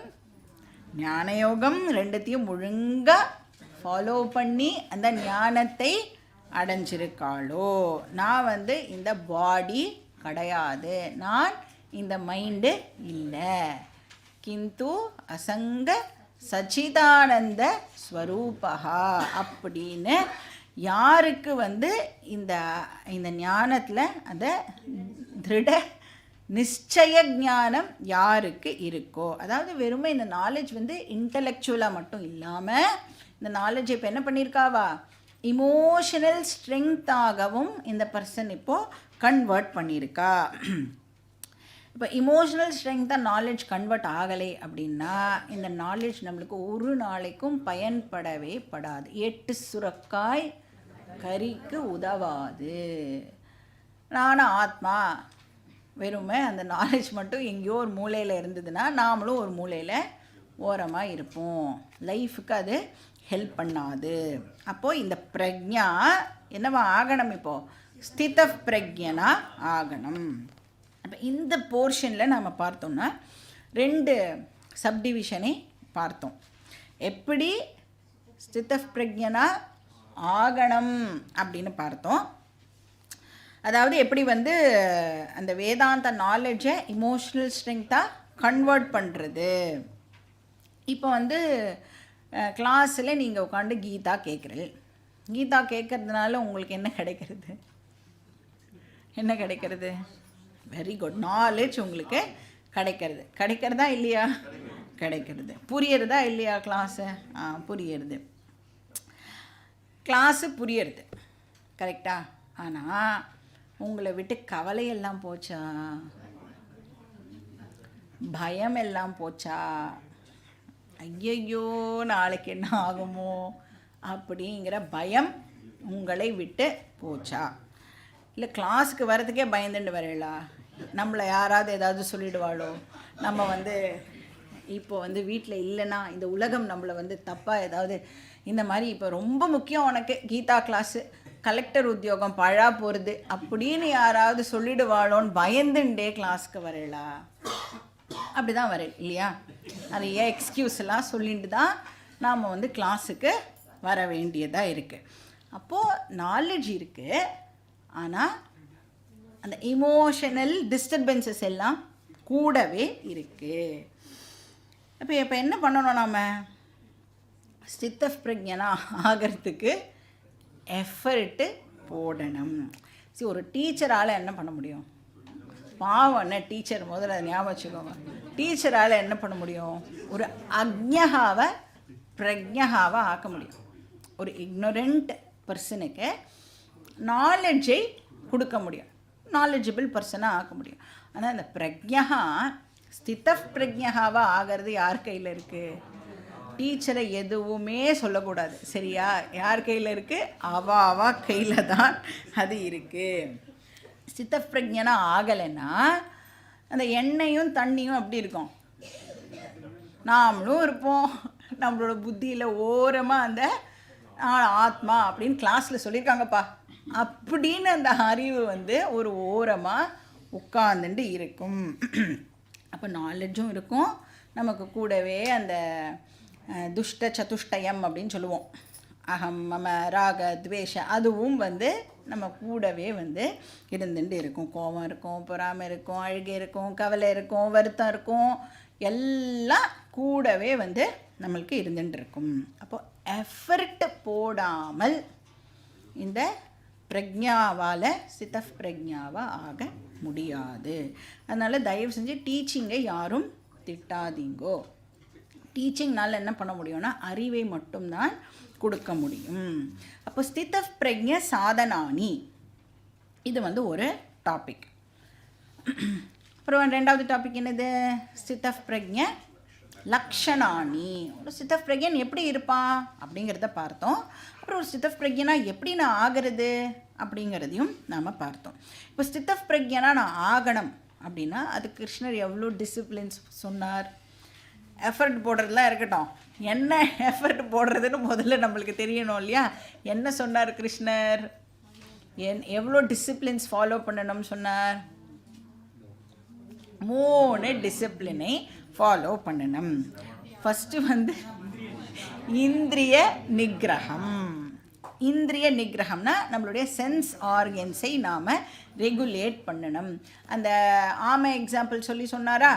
ஞானயோகம் ரெண்டுத்தையும் ஒழுங்காக ஃபாலோ பண்ணி அந்த ஞானத்தை அடைஞ்சிருக்காளோ. நான் வந்து இந்த பாடி கிடையாது, நான் இந்த மைண்டு இல்லை, கிந்து அசங்க சச்சிதானந்த ஸ்வரூபா அப்படின்னு யாருக்கு வந்து இந்த இந்த ஞானத்தில் அந்த திருட நிச்சய ஞானம் யாருக்கு இருக்கோ, அதாவது வெறுமை இந்த நாலேஜ் வந்து இன்டலெக்சுவலாக மட்டும் இல்லாமல் இந்த நாலேஜ் இப்போ என்ன பண்ணியிருக்காவா இமோஷனல் ஸ்ட்ரெங்தாகவும் இந்த பர்சன் இப்போது கன்வெர்ட் பண்ணியிருக்கா. இப்போ இமோஷனல் ஸ்ட்ரெங்க்த்தாக நாலேஜ் கன்வெர்ட் ஆகலை அப்படின்னா இந்த நாலேஜ் நம்மளுக்கு ஒரு நாளைக்கும் பயன்படவே படாது. 8 சுரக்காய் கறிக்கு உதவாது. நானும் ஆத்மா வெறுமை அந்த நாலேஜ் மட்டும் எங்கேயோ ஒரு மூலையில் இருந்ததுன்னா நாமளும் ஒரு மூலையில் ஓரமாக இருப்போம். லைஃபுக்கு அது ஹெல்ப் பண்ணாது. அப்போது இந்த பிரக்ஞா என்னவா ஆகணும், இப்போது ஸ்தித பிரக்ஞனா ஆகணும். அப்போ இந்த போர்ஷனில் நம்ம பார்த்தோம்னா 2 சப்டிவிஷனை பார்த்தோம். எப்படி ஸ்தித பிரக்ஞனா ஆகணும் அப்படின்னு பார்த்தோம். அதாவது எப்படி வந்து அந்த வேதாந்த நாலேஜை இமோஷ்னல் ஸ்ட்ரெங்க்த்தாக கன்வெர்ட் பண்ணுறது. இப்போ வந்து கிளாஸில் நீங்கள் உட்காந்து கீதா கேட்குறீங்க. கீதா கேட்குறதுனால உங்களுக்கு என்ன கிடைக்கிறது? என்ன கிடைக்கிறது? வெரி குட், நாலேஜ் உங்களுக்கு கிடைக்கிறதா இல்லையா? கிடைக்கிறது. புரியறதா இல்லையா கிளாஸு? புரியுறது. கிளாஸு புரியுறது கரெக்டா. ஆனால் உங்களை விட்டு கவலையெல்லாம் போச்சா? பயம் எல்லாம் போச்சா? ஐயையோ நாளைக்கு என்ன ஆகுமோ அப்படிங்கிற பயம் உங்களை விட்டு போச்சா? இல்லை கிளாஸுக்கு வரதுக்கே பயந்துட்டு வரலா? நம்மளை யாராவது ஏதாவது சொல்லிடுவாளோ? நம்ம வந்து இப்போ வந்து வீட்டில் இல்லைன்னா இந்த உலகம் நம்மளை வந்து தப்பாக ஏதாவது இந்த மாதிரி இப்போ ரொம்ப முக்கியம் உனக்கு கீதா கிளாஸு, கலெக்டர் உத்தியோகம் பழா போகிறது அப்படின்னு யாராவது சொல்லிடுவாளோன்னு பயந்துட்டே கிளாஸுக்கு வரலா? அப்படி தான் வரேன் இல்லையா? நிறைய எக்ஸ்கியூஸ் எல்லாம் சொல்லிட்டு தான் நாம் வந்து கிளாஸுக்கு வர வேண்டியதாக இருக்குது. அப்போது நாலேஜ் இருக்குது, ஆனால் அந்த இமோஷனல் டிஸ்டர்பன்சஸ் எல்லாம் கூடவே இருக்குது. இப்போ என்ன பண்ணணும்? நாம் ஸ்தித பிரக்ஞனா ஆகிறதுக்கு எஃபர்ட்டு போடணும். சரி, ஒரு டீச்சரால் என்ன பண்ண முடியும்? பாவம் என்ன டீச்சர், முதல்ல அதை ஞாபகம் வச்சுக்கோங்க. டீச்சரால் என்ன பண்ண முடியும்? ஒரு அக்ஞகாவை பிரக்ஞகாவை ஆக்க முடியும். ஒரு இக்னோரண்ட் பர்சனுக்கு நாலேஜை கொடுக்க முடியும், நாலேஜபிள் பர்சனாக ஆக்க முடியும். ஆனால் அந்த பிரக்ஞகா ஸ்தித பிரக்ஞகாவாக ஆகிறது யார் கையில் இருக்குது? டீச்சரை எதுவுமே சொல்லக்கூடாது, சரியா? யார் கையில் இருக்குது? அவா கையில் தான் அது இருக்குது. ஸ்தித பிரக்ஞனா ஆகலைன்னா அந்த எண்ணெயும் தண்ணியும் அப்படி இருக்கும், நாமளும் இருப்போம். நம்மளோட புத்தியில் ஓரமாக அந்த ஆத்மா அப்படின்னு கிளாஸில் சொல்லியிருக்காங்கப்பா அப்படின்னு அந்த அறிவு வந்து ஒரு ஓரமாக உட்கார்ந்துட்டு இருக்கும். அப்போ நாலேஜும் இருக்கும், நமக்கு கூடவே அந்த துஷ்ட சதுஷ்டயம் அப்படின்னு சொல்லுவோம், அகம் மம ராக துவேஷ, அதுவும் வந்து நம்ம கூடவே வந்து இருந்துட்டு இருக்கும். கோபம் இருக்கும், பொறாமை இருக்கும், அழுகை இருக்கும், கவலை இருக்கும், வருத்தம் இருக்கும், எல்லாம் கூடவே வந்து நம்மளுக்கு இருந்துட்டு இருக்கும். அப்போ எஃபர்ட் போடாமல் இந்த பிரக்ஞாவால் ஸ்தித பிரக்ஞாவாக ஆக முடியாது. அதனால் தயவு செஞ்சு டீச்சிங்கை யாரும் திட்டாதீங்கோ. டீச்சிங்னால் என்ன பண்ண முடியும்னா அறிவை மட்டும்தான் கொடுக்க முடியும். அப்போ ஸ்தித பிரக்ஞ சாதனானி, இது வந்து ஒரு டாபிக். அப்புறம் 2வது டாபிக் என்னது? ஸ்தித பிரக்ஞ லக்ஷணானி. ஒரு ஸ்தித பிரக்ஞன் எப்படி இருப்பான் அப்படிங்கிறத பார்த்தோம். அப்புறம் ஒரு ஸ்தித பிரக்ஞனா எப்படி நான் ஆகிறது அப்படிங்கிறதையும் நாம் பார்த்தோம். இப்போ ஸ்தித பிரக்ஞனா நான் ஆகணும் அப்படின்னா அது கிருஷ்ணர் எவ்வளோ டிசிப்ளின்ஸ் சொன்னார். எஃபர்ட் போடுறதுலாம் இருக்கட்டும், என்ன எஃபர்ட் போடுறதுன்னு முதல்ல நம்மளுக்கு தெரியணும் இல்லையா? என்ன சொன்னார் கிருஷ்ணர்? எவ்வளோ டிசிப்ளின்ஸ் ஃபாலோ பண்ணணும்னு சொன்னார்? 3 டிசிப்ளினை ஃபாலோ பண்ணணும். ஃபஸ்ட்டு வந்து இந்திரிய நிகிரகம். இந்திரிய நிகிரகம்னா நம்மளுடைய சென்ஸ் ஆர்கன்ஸை நாம் ரெகுலேட் பண்ணணும். அந்த ஆமை எக்ஸாம்பிள் சொல்லி சொன்னாரா?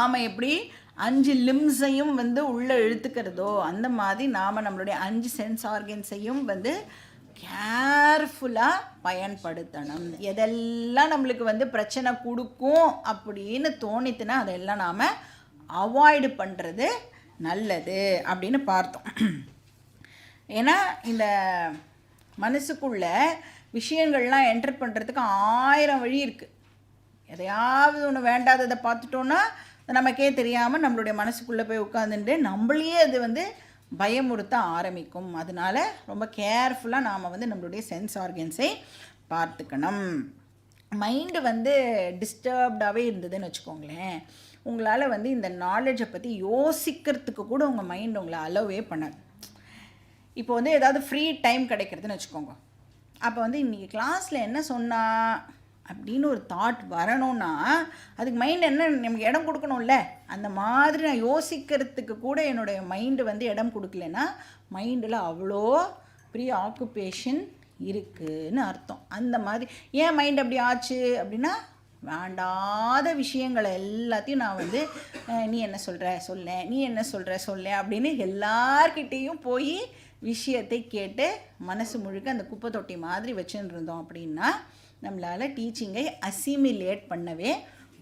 ஆமை எப்படி 5 லிம்ஸையும் வந்து உள்ளே இழுத்துக்கிறதோ அந்த மாதிரி நாம் நம்மளுடைய 5 சென்ஸ் ஆர்கன்ஸையும் வந்து கேர்ஃபுல்லாக பயன்படுத்தணும். எதெல்லாம் நம்மளுக்கு வந்து பிரச்சனை கொடுக்கும் அப்படின்னு தோணித்துன்னா அதெல்லாம் நாம் அவாய்டு பண்ணுறது நல்லது அப்படின்னு பார்த்தோம். ஏன்னா இந்த மனசுக்குள்ள விஷயங்கள்லாம் என்டர் பண்ணுறதுக்கு 1000 வழி இருக்குது. எதையாவது ஒன்று வேண்டாததை பார்த்துட்டோன்னா நமக்கே தெரியாமல் நம்மளுடைய மனசுக்குள்ளே போய் உட்காந்துட்டு நம்மளையே அது வந்து பயமுறுத்த ஆரம்பிக்கும். அதனால ரொம்ப கேர்ஃபுல்லாக நாம் வந்து நம்மளுடைய சென்ஸ் ஆர்கன்ஸை பார்த்துக்கணும். மைண்டு வந்து டிஸ்டர்ப்டாகவே இருந்ததுன்னு வச்சுக்கோங்களேன், உங்களால் வந்து இந்த நாலேஜை பற்றி யோசிக்கிறதுக்கு கூட உங்கள் மைண்ட் உங்களை அலோவே பண்ணாது. இப்போ வந்து ஏதாவது ஃப்ரீ டைம் கிடைக்கிறதுன்னு வச்சுக்கோங்க, அப்போ வந்து இன்றைக்கி கிளாஸில் என்ன சொன்னா அப்படின்னு ஒரு தாட் வரணும்னா அதுக்கு மைண்ட் என்ன நமக்கு இடம் கொடுக்கணும்ல. அந்த மாதிரி நான் யோசிக்கிறதுக்கு கூட என்னுடைய மைண்டு வந்து இடம் கொடுக்கலன்னா மைண்டில் அவ்வளோ பெரிய ஆக்குபேஷன் இருக்குதுன்னு அர்த்தம். அந்த மாதிரி ஏன் மைண்ட் அப்படி ஆச்சு அப்படின்னா, வேண்டாத விஷயங்களை எல்லாத்தையும் நான் வந்து நீ என்ன சொல்கிற சொல்ல, நீ என்ன சொல்கிற சொல்ல அப்படின்னு எல்லார்கிட்டேயும் போய் விஷயத்தை கேட்டு மனசு முழுக்க அந்த குப்பை தொட்டி மாதிரி வச்சுன்னு இருந்தோம் அப்படின்னா நம்மளால் டீச்சிங்கை அசிமிலேட் பண்ணவே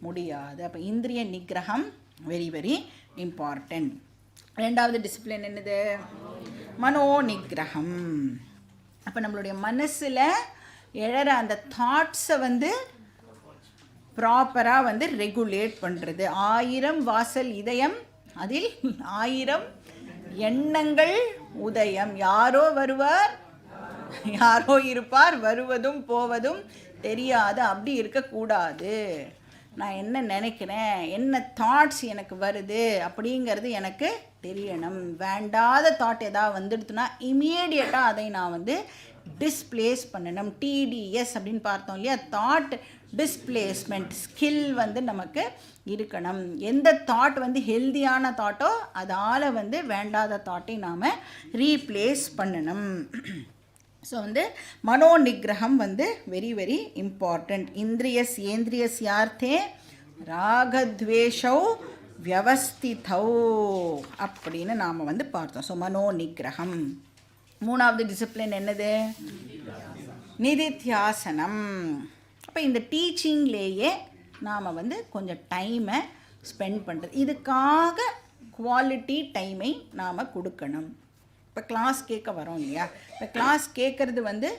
முடியாது. அப்போ இந்திரிய நிகிரகம் வெரி வெரி இம்பார்ட்டண்ட். ரெண்டாவது டிசிப்ளின் என்னது? மனோ நிகிரகம். அப்போ நம்மளுடைய மனசில் எழற அந்த தாட்ஸை வந்து ப்ராப்பராக வந்து ரெகுலேட் பண்ணுறது. 1000 வாசல் இதயம், அதில் 1000 எண்ணங்கள் உதயம். யாரோ வருவார், யாரோ இருப்பார், வருவதும் போவதும் தெரியாது. அப்படி இருக்கக்கூடாது. நான் என்ன நினைக்கிறேன், என்ன தாட்ஸ் எனக்கு வருது அப்படிங்கிறது எனக்கு தெரியணும். வேண்டாத தாட் எதாவது வந்துடுதுன்னா இமீடியட்டாக அதை நான் வந்து டிஸ்பிளேஸ் பண்ணணும். டிடிஎஸ் அப்படின்னு பார்த்தோம் இல்லையா, தாட் டிஸ்பிளேஸ்மெண்ட் ஸ்கில் வந்து நமக்கு இருக்கணும். எந்த தாட் வந்து ஹெல்தியான தாட்டோ அதால் வந்து வேண்டாத தாட்டை நாம் ரீப்ளேஸ் பண்ணணும். ஸோ வந்து மனோ நிகிரகம் வந்து வெரி வெரி இம்பார்ட்டண்ட். இந்திரியஸ் ஏந்திரியஸ்யார்த்தே ராகத்வேஷௌ வியவஸ்திதௌ அப்படின்னு நாம் வந்து பார்த்தோம். ஸோ மனோ நிகிரகம். மூணாவது டிசிப்ளின் என்னது? நிதித்தியாசனம். அப்போ இந்த டீச்சிங்லேயே நாம் வந்து கொஞ்சம் டைமை ஸ்பெண்ட் பண்ணுறது, இதுக்காக குவாலிட்டி டைமை நாம் கொடுக்கணும். இப்போ கிளாஸ் கேட்க வரோம் இல்லையா, இப்போ கிளாஸ் கேட்குறது வந்து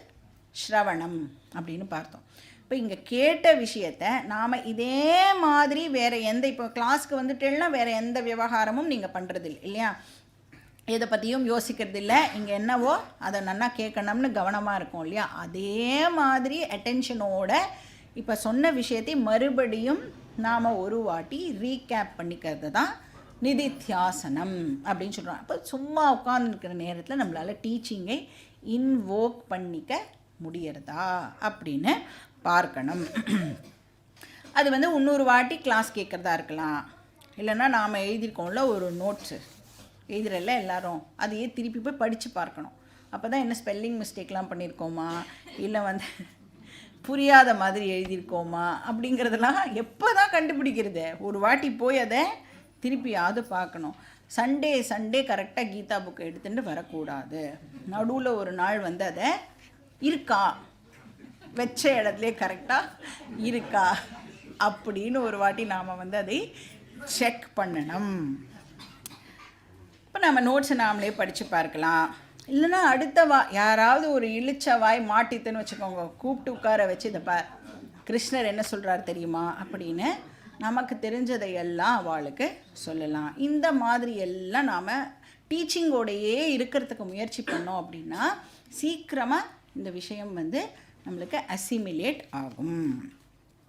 ஸ்ரவணம் அப்படின்னு பார்த்தோம். இப்போ இங்கே கேட்ட விஷயத்தை நாம் இதே மாதிரி வேறு எந்த, இப்போ கிளாஸ்க்கு வந்துட்டேன்னா வேறு எந்த விவகாரமும் நீங்கள் பண்ணுறது இல்லை இல்லையா, எதை பற்றியும் யோசிக்கிறது இல்லை, இங்கே என்னவோ அதை நல்லா கேட்கணும்னு கவனமாக இருக்கும் இல்லையா. அதே மாதிரி அட்டென்ஷனோட இப்போ சொன்ன விஷயத்தை மறுபடியும் நாம் ஒரு வாட்டி ரீகேப் பண்ணிக்கிறது தான் நிதித்தியாசனம் அப்படின்னு சொல்கிறோம். அப்போ சும்மா உட்காந்துருக்கிற நேரத்தில் நம்மளால் டீச்சிங்கை இன்வோக் பண்ணிக்க முடியறதா அப்படின்னு பார்க்கணும். அது வந்து இன்னொரு வாட்டி கிளாஸ் கேட்குறதா இருக்கலாம், இல்லைன்னா நாம் எழுதியிருக்கோம்ல ஒரு நோட்ஸு எழுதுறல எல்லாரும், அதையே திருப்பி போய் படித்து பார்க்கணும். அப்போ தான் என்ன ஸ்பெல்லிங் மிஸ்டேக்லாம் பண்ணியிருக்கோமா, இல்லை வந்து புரியாத மாதிரி எழுதியிருக்கோமா அப்படிங்கிறதெல்லாம் எப்போ தான் கண்டுபிடிக்கிறது? ஒரு வாட்டி போய் அதை திருப்பியாவது பார்க்கணும். சண்டே கரெக்டாக கீதா புக்கை எடுத்துகிட்டு வரக்கூடாது. நடுவில் ஒரு நாள் வந்து அதை இருக்கா, வச்ச இடத்துல கரெக்டாக இருக்கா அப்படின்னு ஒரு வாட்டி நாம் வந்து அதை செக் பண்ணணும். இப்போ நம்ம நோட்ஸை நாமளே படித்து பார்க்கலாம். இல்லைன்னா அடுத்த யாராவது ஒரு இழிச்ச வாய் மாட்டித்துன்னு வச்சுக்கோங்க, கூப்பிட்டு உட்கார வச்சு இதை பார் கிருஷ்ணர் என்ன சொல்கிறார் தெரியுமா அப்படின்னு நமக்கு தெரிஞ்சதையெல்லாம் அவளுக்கு சொல்லலாம். இந்த மாதிரி எல்லாம் நாம் டீச்சிங்கோடையே இருக்கிறதுக்கு முயற்சி பண்ணோம் அப்படின்னா சீக்கிரமாக இந்த விஷயம் வந்து நம்மளுக்கு அசிமிலேட் ஆகும்.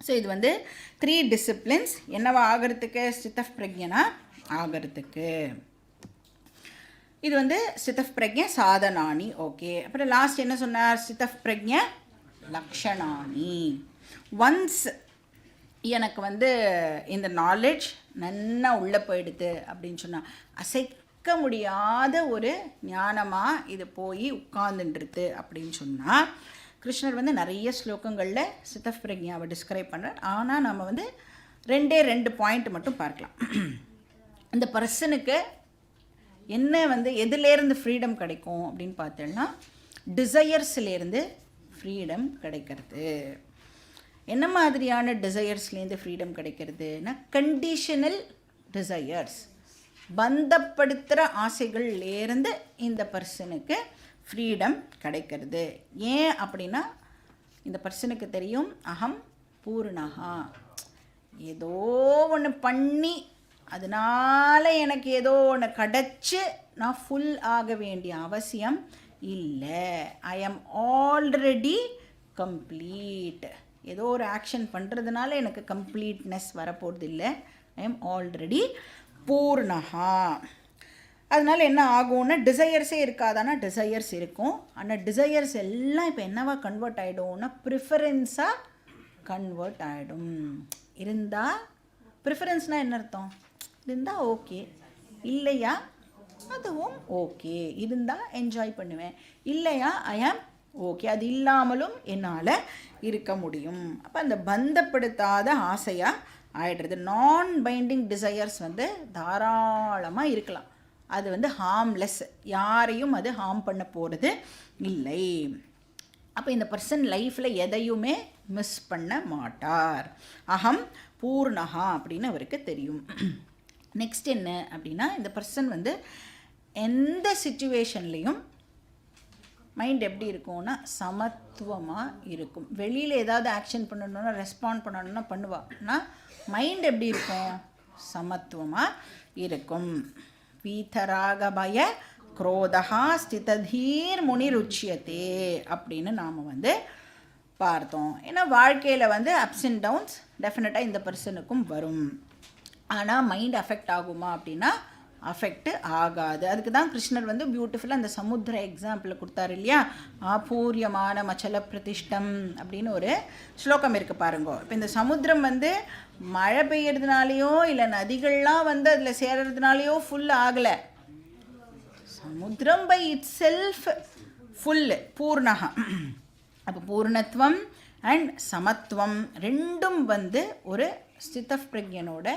ஸோ இது வந்து 3 டிசிப்ளின்ஸ் என்னவா ஆகிறதுக்கு? ஸ்திதப் பிரக்ஞனா ஆகிறதுக்கு. இது வந்து ஸ்திதப் பிரக்ஞ சாதனானி. ஓகே, அப்புறம் லாஸ்ட் என்ன சொன்னார்? ஸ்திதப் பிரக்ஞ லக்ஷணானி. ஒன்ஸ் எனக்கு வந்து இந்த நாலேஜ் நல்லா உள்ளே போயிடுது அப்படின்னு சொன்னால் அசைக்க முடியாத ஒரு ஞானமாக இது போய் உட்கார்ந்துன்றது அப்படின்னு சொன்னால், கிருஷ்ணர் வந்து நிறைய ஸ்லோகங்களில் ஸ்திதப் பிரக்ஞாவை டிஸ்கிரைப் பண்ணுறார். ஆனால் நம்ம வந்து 2 பாயிண்ட் மட்டும் பார்க்கலாம். அந்த பர்சனுக்கு என்ன வந்து எதுலேருந்து ஃப்ரீடம் கிடைக்கும் அப்படின்னு பார்த்தோன்னா டிசையர்ஸ்லேருந்து ஃப்ரீடம் கிடைக்கிறது. என்ன மாதிரியான டிசையர்ஸ்லேருந்து ஃப்ரீடம் கிடைக்கிறதுனா கண்டிஷனல் டிசையர்ஸ், பந்தப்படுத்துகிற ஆசைகள்லேருந்து இந்த பர்சனுக்கு ஃப்ரீடம் கிடைக்கிறது. ஏன் அப்படின்னா இந்த பர்சனுக்கு தெரியும் அகம் பூர்ணஹா, ஏதோ ஒன்று பண்ணி அதனால் எனக்கு ஏதோ ஒன்று கிடச்சி நான் ஃபுல் ஆக வேண்டிய அவசியம் இல்லை. ஐ ஆம் ஆல்ரெடி கம்ப்ளீட். ஏதோ ஒரு ஆக்ஷன் பண்ணுறதுனால எனக்கு கம்ப்ளீட்னஸ் வரப்போகிறது இல்லை. ஐ ஆம் ஆல்ரெடி பூர்ணஹா. அதனால் என்ன ஆகும்னா டிசையர்ஸே இருக்காதானா டிசையர்ஸ் இருக்கும். ஆனால் டிசையர்ஸ் எல்லாம் இப்போ என்னவா கன்வெர்ட் ஆகிடும்னா ப்ரிஃபரன்ஸாக கன்வெர்ட் ஆகிடும். இருந்தால் ப்ரிஃபரன்ஸ்னால் என்ன அர்த்தம்? இருந்தால் ஓகே, இல்லையா அதுவும் ஓகே. இருந்தால் என்ஜாய் பண்ணுவேன், இல்லையா ஐ ஆம் ஓகே, அது இல்லாமலும் என்னால் இருக்க முடியும். அப்போ அந்த பந்தப்படுத்தாத ஆசையாக ஆயிடுறது. நான் பைண்டிங் டிசையர்ஸ் வந்து தாராளமாக இருக்கலாம். அது வந்து ஹார்ம்லெஸ், யாரையும் அது ஹார்ம் பண்ண போகிறது இல்லை. அப்போ இந்த பர்சன் லைஃப்பில் எதையுமே மிஸ் பண்ண மாட்டார். அகம் பூர்ணஹா அப்படின்னு அவருக்கு தெரியும். நெக்ஸ்ட் என்ன அப்படின்னா இந்த பர்சன் வந்து எந்த சிச்சுவேஷன்லேயும் மைண்ட் எப்படி இருக்கும்னா சமத்துவமாக இருக்கும். வெளியில் ஏதாவது ஆக்ஷன் பண்ணணுன்னா ரெஸ்பாண்ட் பண்ணணுன்னா பண்ணுவான்னா மைண்ட் எப்படி இருக்கும்? சமத்துவமாக இருக்கும். வீதராக பய குரோதா ஸ்திததீர் முனிருச்சியத்தே அப்படின்னு நாம் வந்து பார்த்தோம். ஏன்னா வாழ்க்கையில் வந்து அப்ஸ் அண்ட் டவுன்ஸ் டெஃபினட்டாக இந்த பர்சனுக்கும் வரும். ஆனால் மைண்ட் அஃபெக்ட் ஆகுமா அப்படின்னா அஃபெக்ட் ஆகாது. அதுக்கு தான் கிருஷ்ணர் வந்து பியூட்டிஃபுல்லாக அந்த சமுத்திர எக்ஸாம்பிள் கொடுத்தாரு இல்லையா? ஆபூரியமான மச்சல பிரதிஷ்டம் அப்படின்னு ஒரு ஸ்லோகம் இருக்குது பாருங்க. இப்போ இந்த சமுத்திரம் வந்து மழை பெய்யறதுனாலையோ இல்லை நதிகள்லாம் வந்து அதில் சேர்றதுனாலையோ ஃபுல் ஆகலை. சமுத்திரம் பை இட் செல்ஃப் ஃபுல் பூர்ணகா. அப்போ பூர்ணத்துவம் அண்ட் சமத்துவம் ரெண்டும் வந்து ஒரு ஸ்தித பிரக்ஞனோட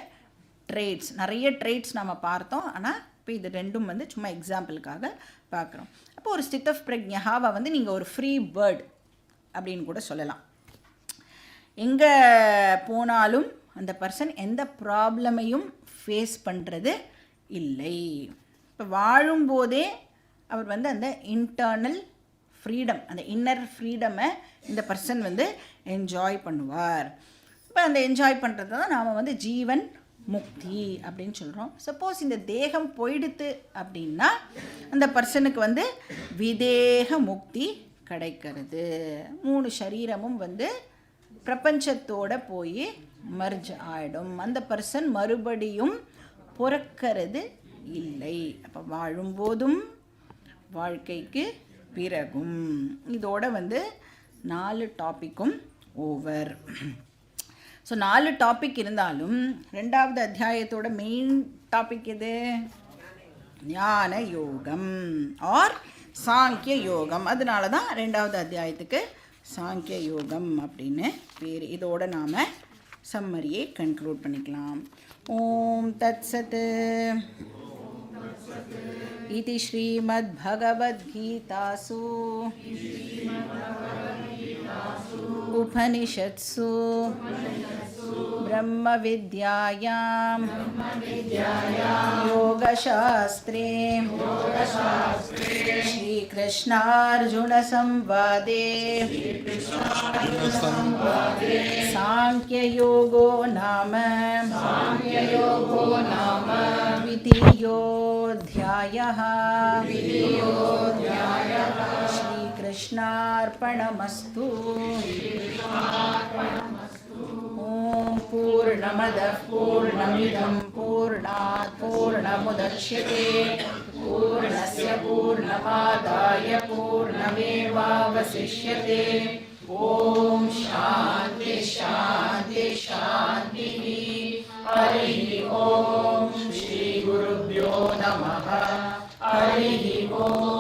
ட்ரேட்ஸ். நிறைய ட்ரேட்ஸ் நம்ம பார்த்தோம், ஆனால் இப்போ இது ரெண்டும் வந்து சும்மா எக்ஸாம்பிளுக்காக பார்க்குறோம். அப்போ ஒரு ஸ்தித பிரக்ஞாவை வந்து நீங்கள் ஒரு ஃப்ரீ பேர்ட் அப்படின்னு கூட சொல்லலாம். எங்கே போனாலும் அந்த பர்சன் எந்த ப்ராப்ளமையும் ஃபேஸ் பண்ணுறது இல்லை. இப்போ வாழும்போதே அவர் வந்து அந்த இன்டர்னல் ஃப்ரீடம், அந்த இன்னர் ஃப்ரீடமை இந்த பர்சன் வந்து என்ஜாய் பண்ணுவார். இப்போ அந்த என்ஜாய் பண்ணுறது தான் நாம் வந்து ஜீவன் முக்தி அப்படின்னு சொல்கிறோம். சப்போஸ் இந்த தேகம் போயிடுத்து அப்படின்னா அந்த பர்சனுக்கு வந்து விதேக முக்தி கிடைக்கிறது. 3 சரீரமும் வந்து பிரபஞ்சத்தோடு போய் மர்ஜ் ஆகிடும். அந்த பர்சன் மறுபடியும் பிறக்கிறது இல்லை. அப்போ வாழும்போதும் வாழ்க்கைக்கு பிறகும். இதோட வந்து 4 டாப்பிக்கும் ஓவர். ஸோ 4 டாபிக் இருந்தாலும் 2வது அத்தியாயத்தோட மெயின் டாபிக் எது? ஞான யோகம் ஆர் சாங்கிய யோகம். அதனால தான் 2வது அத்தியாயத்துக்கு சாங்கிய யோகம் அப்படின்னு பேர். இதோட நாம் சம்மரியை கன்க்ளூட் பண்ணிக்கலாம். ஓம் தத்சத் इति श्रीमद्भगवद्गीतासु उपनिषत्सु ब्रह्मविद्यायां योगशास्त्रे श्रीकृष्णार्जुनसंवादे सांख्ययोगो नाम द्वितीयोऽध्यायः। श्रीकृष्णार्पणमस्तु। ॐ पूर्णमदः पूर्णमिदं पूर्णात् पूर्णमुदच्यते पूर्णस्य पूर्णमादाय पूर्णमेवावशिष्यते। ॐ शान्ति शान्ति शान्ति।